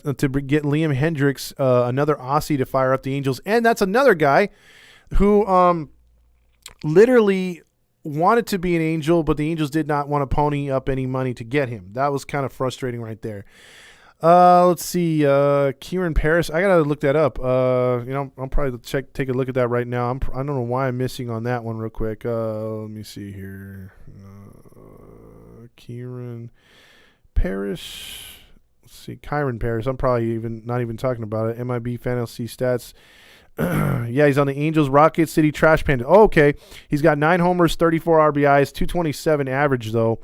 A: get Liam Hendricks, another Aussie, to fire up the Angels. And that's another guy who literally wanted to be an Angel, but the Angels did not want to pony up any money to get him. That was kind of frustrating right there. Let's see. Kieran Paris. I got to look that up. I'll probably take a look at that right now. I don't know why I'm missing on that one real quick. Let me see here. Kieran Paris. Let's see. Kyron Paris. I'm probably not even talking about it. MIB Fantasy Stats. Yeah, he's on the Angels, Rocket City, Trash Panda. Oh, okay. He's got 9 homers, 34 RBIs, 227 average, though.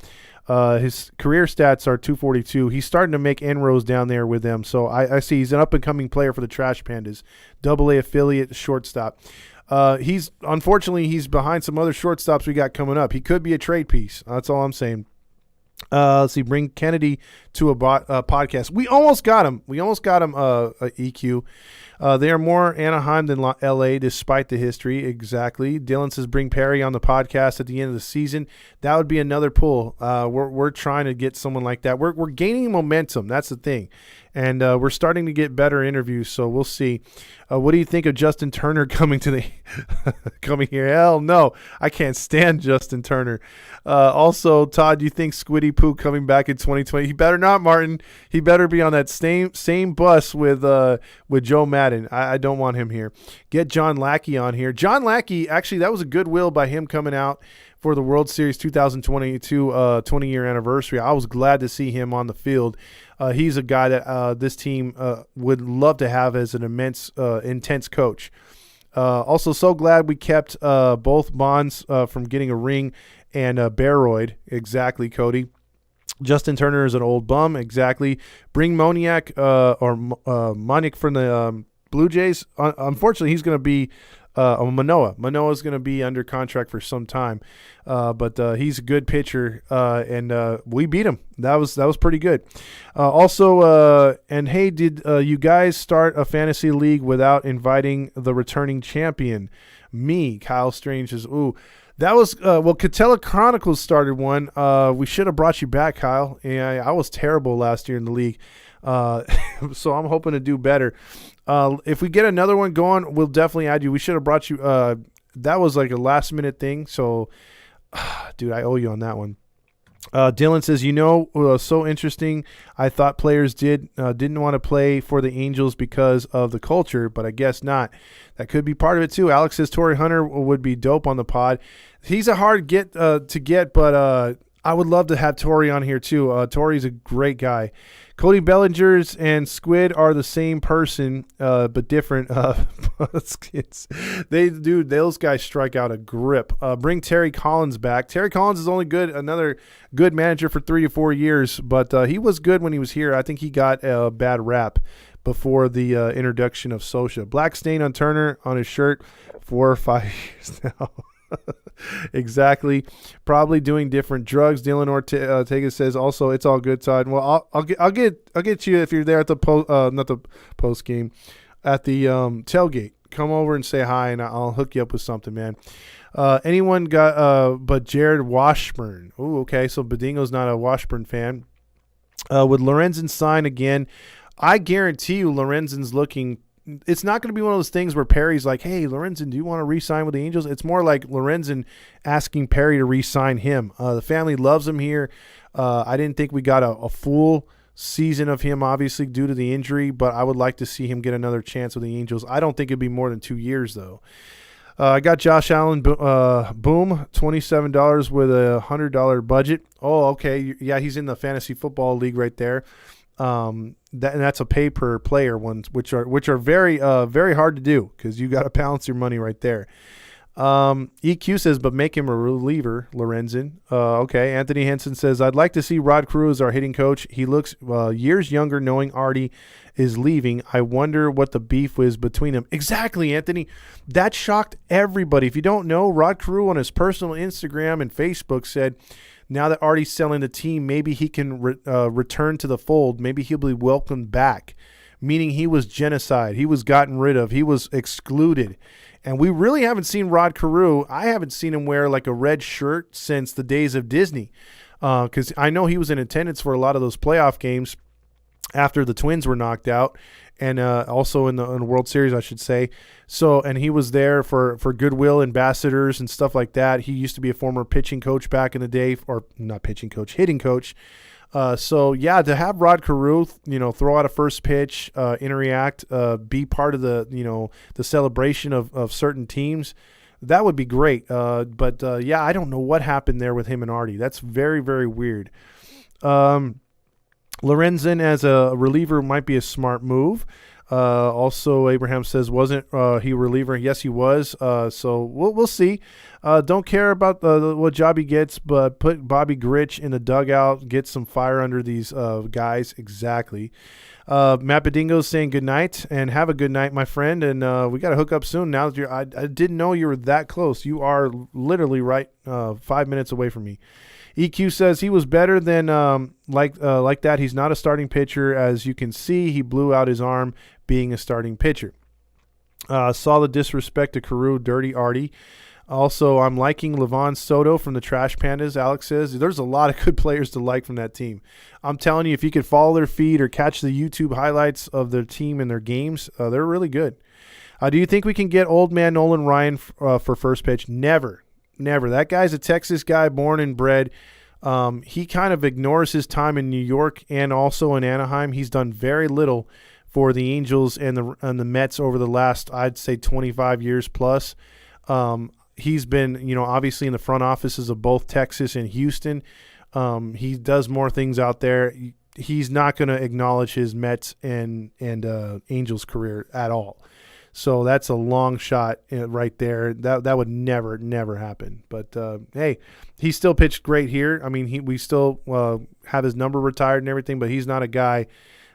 A: His career stats are 242. He's starting to make inroads down there with them. So I see he's an up-and-coming player for the Trash Pandas. AA affiliate, shortstop. Unfortunately, he's behind some other shortstops we got coming up. He could be a trade piece. That's all I'm saying. Let's see. Bring Kennedy to a podcast. We almost got him. EQ. They are more Anaheim than LA, despite the history. Exactly. Dylan says bring Perry on the podcast at the end of the season. That would be another pull. We're trying to get someone like that. We're gaining momentum. That's the thing. And we're starting to get better interviews, so we'll see. What do you think of Justin Turner coming here? Hell no. I can't stand Justin Turner. Also, Todd, do you think Squiddy Poo coming back in 2020? He better not, Martin. He better be on that same bus with Joe Madden. I don't want him here. Get John Lackey on here. John Lackey, actually, that was a goodwill by him coming out for the World Series 2022 20-year anniversary. I was glad to see him on the field. He's a guy that this team would love to have as an intense coach. Also, so glad we kept both Bonds from getting a ring and Baroid. Exactly, Cody. Justin Turner is an old bum. Exactly. Bring Moniak Moniak from the Blue Jays. Unfortunately, he's going to be Manoah. Manoah is going to be under contract for some time, but he's a good pitcher, and we beat him. That was pretty good. And hey, did you guys start a fantasy league without inviting the returning champion? Me, Kyle Strange says, ooh. That was Catella Chronicles started one. We should have brought you back, Kyle. Yeah, I was terrible last year in the league, so I'm hoping to do better. If we get another one going, we'll definitely add you. We should have brought you. That was like a last minute thing. So, dude, I owe you on that one. Dylan says, so interesting. I thought players didn't want to play for the Angels because of the culture, but I guess not. That could be part of it too. Alex says Torrey Hunter would be dope on the pod. He's a hard to get, but I would love to have Torrey on here too. Torrey's a great guy. Cody Bellingers and Squid are the same person, but different. Those guys strike out a grip. Bring Terry Collins back. Terry Collins is only another good manager for 3 to 4 years, but he was good when he was here. I think he got a bad rap before the introduction of Sosha. Black stain on Turner on his shirt, 4 or 5 years now. Exactly. Probably doing different drugs. Dylan Ortega says also it's all good, Todd. Well, I'll get you if you're there at the not the post game, at the tailgate. Come over and say hi, and I'll hook you up with something, man. Anyone got but Jared Washburn? Oh, okay. So Badingo's not a Washburn fan. Would Lorenzen sign again? I guarantee you, Lorenzen's looking. It's not going to be one of those things where Perry's like, hey, Lorenzen, do you want to re-sign with the Angels? It's more like Lorenzen asking Perry to re-sign him. The family loves him here. I didn't think we got a full season of him, obviously, due to the injury, but I would like to see him get another chance with the Angels. I don't think it'd be more than 2 years, though. I got Josh Allen, boom, $27 with a $100 budget. Oh, okay. Yeah, he's in the fantasy football league right there. And that's a pay per player ones, which are very very hard to do because you got to balance your money right there. EQ says, but make him a reliever, Lorenzen. Okay. Anthony Henson says, I'd like to see Rod Carew as our hitting coach. He looks years younger knowing Artie is leaving. I wonder what the beef was between them. Exactly, Anthony. That shocked everybody. If you don't know, Rod Carew on his personal Instagram and Facebook said, now that Artie's selling the team, maybe he can return to the fold. Maybe he'll be welcomed back, meaning he was genocide. He was gotten rid of. He was excluded. And we really haven't seen Rod Carew. I haven't seen him wear like a red shirt since the days of Disney, because I know he was in attendance for a lot of those playoff games after the Twins were knocked out, and also in the World Series, I should say. So, and he was there for goodwill ambassadors and stuff like that. He used to be a former pitching coach back in the day, or not pitching coach, hitting coach. So yeah, to have Rod Carew, throw out a first pitch, interact, be part of the celebration of certain teams, that would be great. But yeah, I don't know what happened there with him and Artie. That's very, very weird. Lorenzen as a reliever might be a smart move. Also, Abraham says, wasn't he a reliever? Yes, he was. So we'll see. Don't care about what job he gets, but put Bobby Grich in the dugout, get some fire under these guys. Exactly. Matt Bedingo's saying good night, and have a good night, my friend. And we got to hook up soon. Now that I didn't know you were that close. You are literally right 5 minutes away from me. EQ says he was better than like that. He's not a starting pitcher. As you can see, he blew out his arm being a starting pitcher. Saw the disrespect to Carew, dirty Artie. Also, I'm liking Levon Soto from the Trash Pandas. Alex says there's a lot of good players to like from that team. I'm telling you, if you could follow their feed or catch the YouTube highlights of their team and their games, they're really good. Do you think we can get old man Nolan Ryan for first pitch? Never. That guy's a Texas guy, born and bred. He kind of ignores his time in New York and also in Anaheim. He's done very little for the Angels and the Mets over the last, I'd say, 25 years plus. He's been, obviously in the front offices of both Texas and Houston. He does more things out there. He's not going to acknowledge his Mets and Angels career at all. So that's a long shot right there. That would never happen. But hey, he still pitched great here. I mean, we still have his number retired and everything, but he's not a guy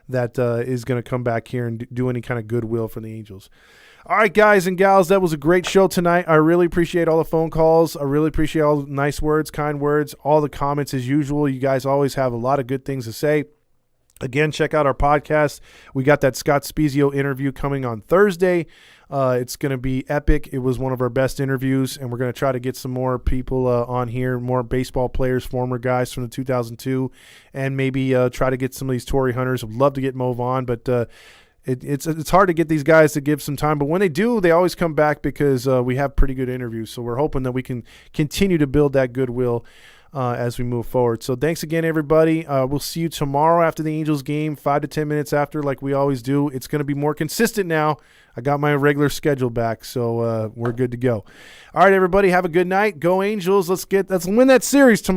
A: that is going to come back here and do any kind of goodwill for the Angels. All right, guys and gals, that was a great show tonight. I really appreciate all the phone calls. I really appreciate all the nice words, kind words, all the comments as usual. You guys always have a lot of good things to say. Again, check out our podcast. We got that Scott Spezio interview coming on Thursday. It's going to be epic. It was one of our best interviews, and we're going to try to get some more people on here, more baseball players, former guys from the 2002, and maybe try to get some of these Torii hunters. I'd love to get Move on, but it's hard to get these guys to give some time. But when they do, they always come back because we have pretty good interviews. So we're hoping that we can continue to build that goodwill as we move forward. So thanks again, everybody. We'll see you tomorrow after the Angels game, 5 to 10 minutes after, like we always do. It's going to be more consistent now. I got my regular schedule back, so we're good to go. All right, everybody, have a good night. Go Angels. Let's win that series tomorrow.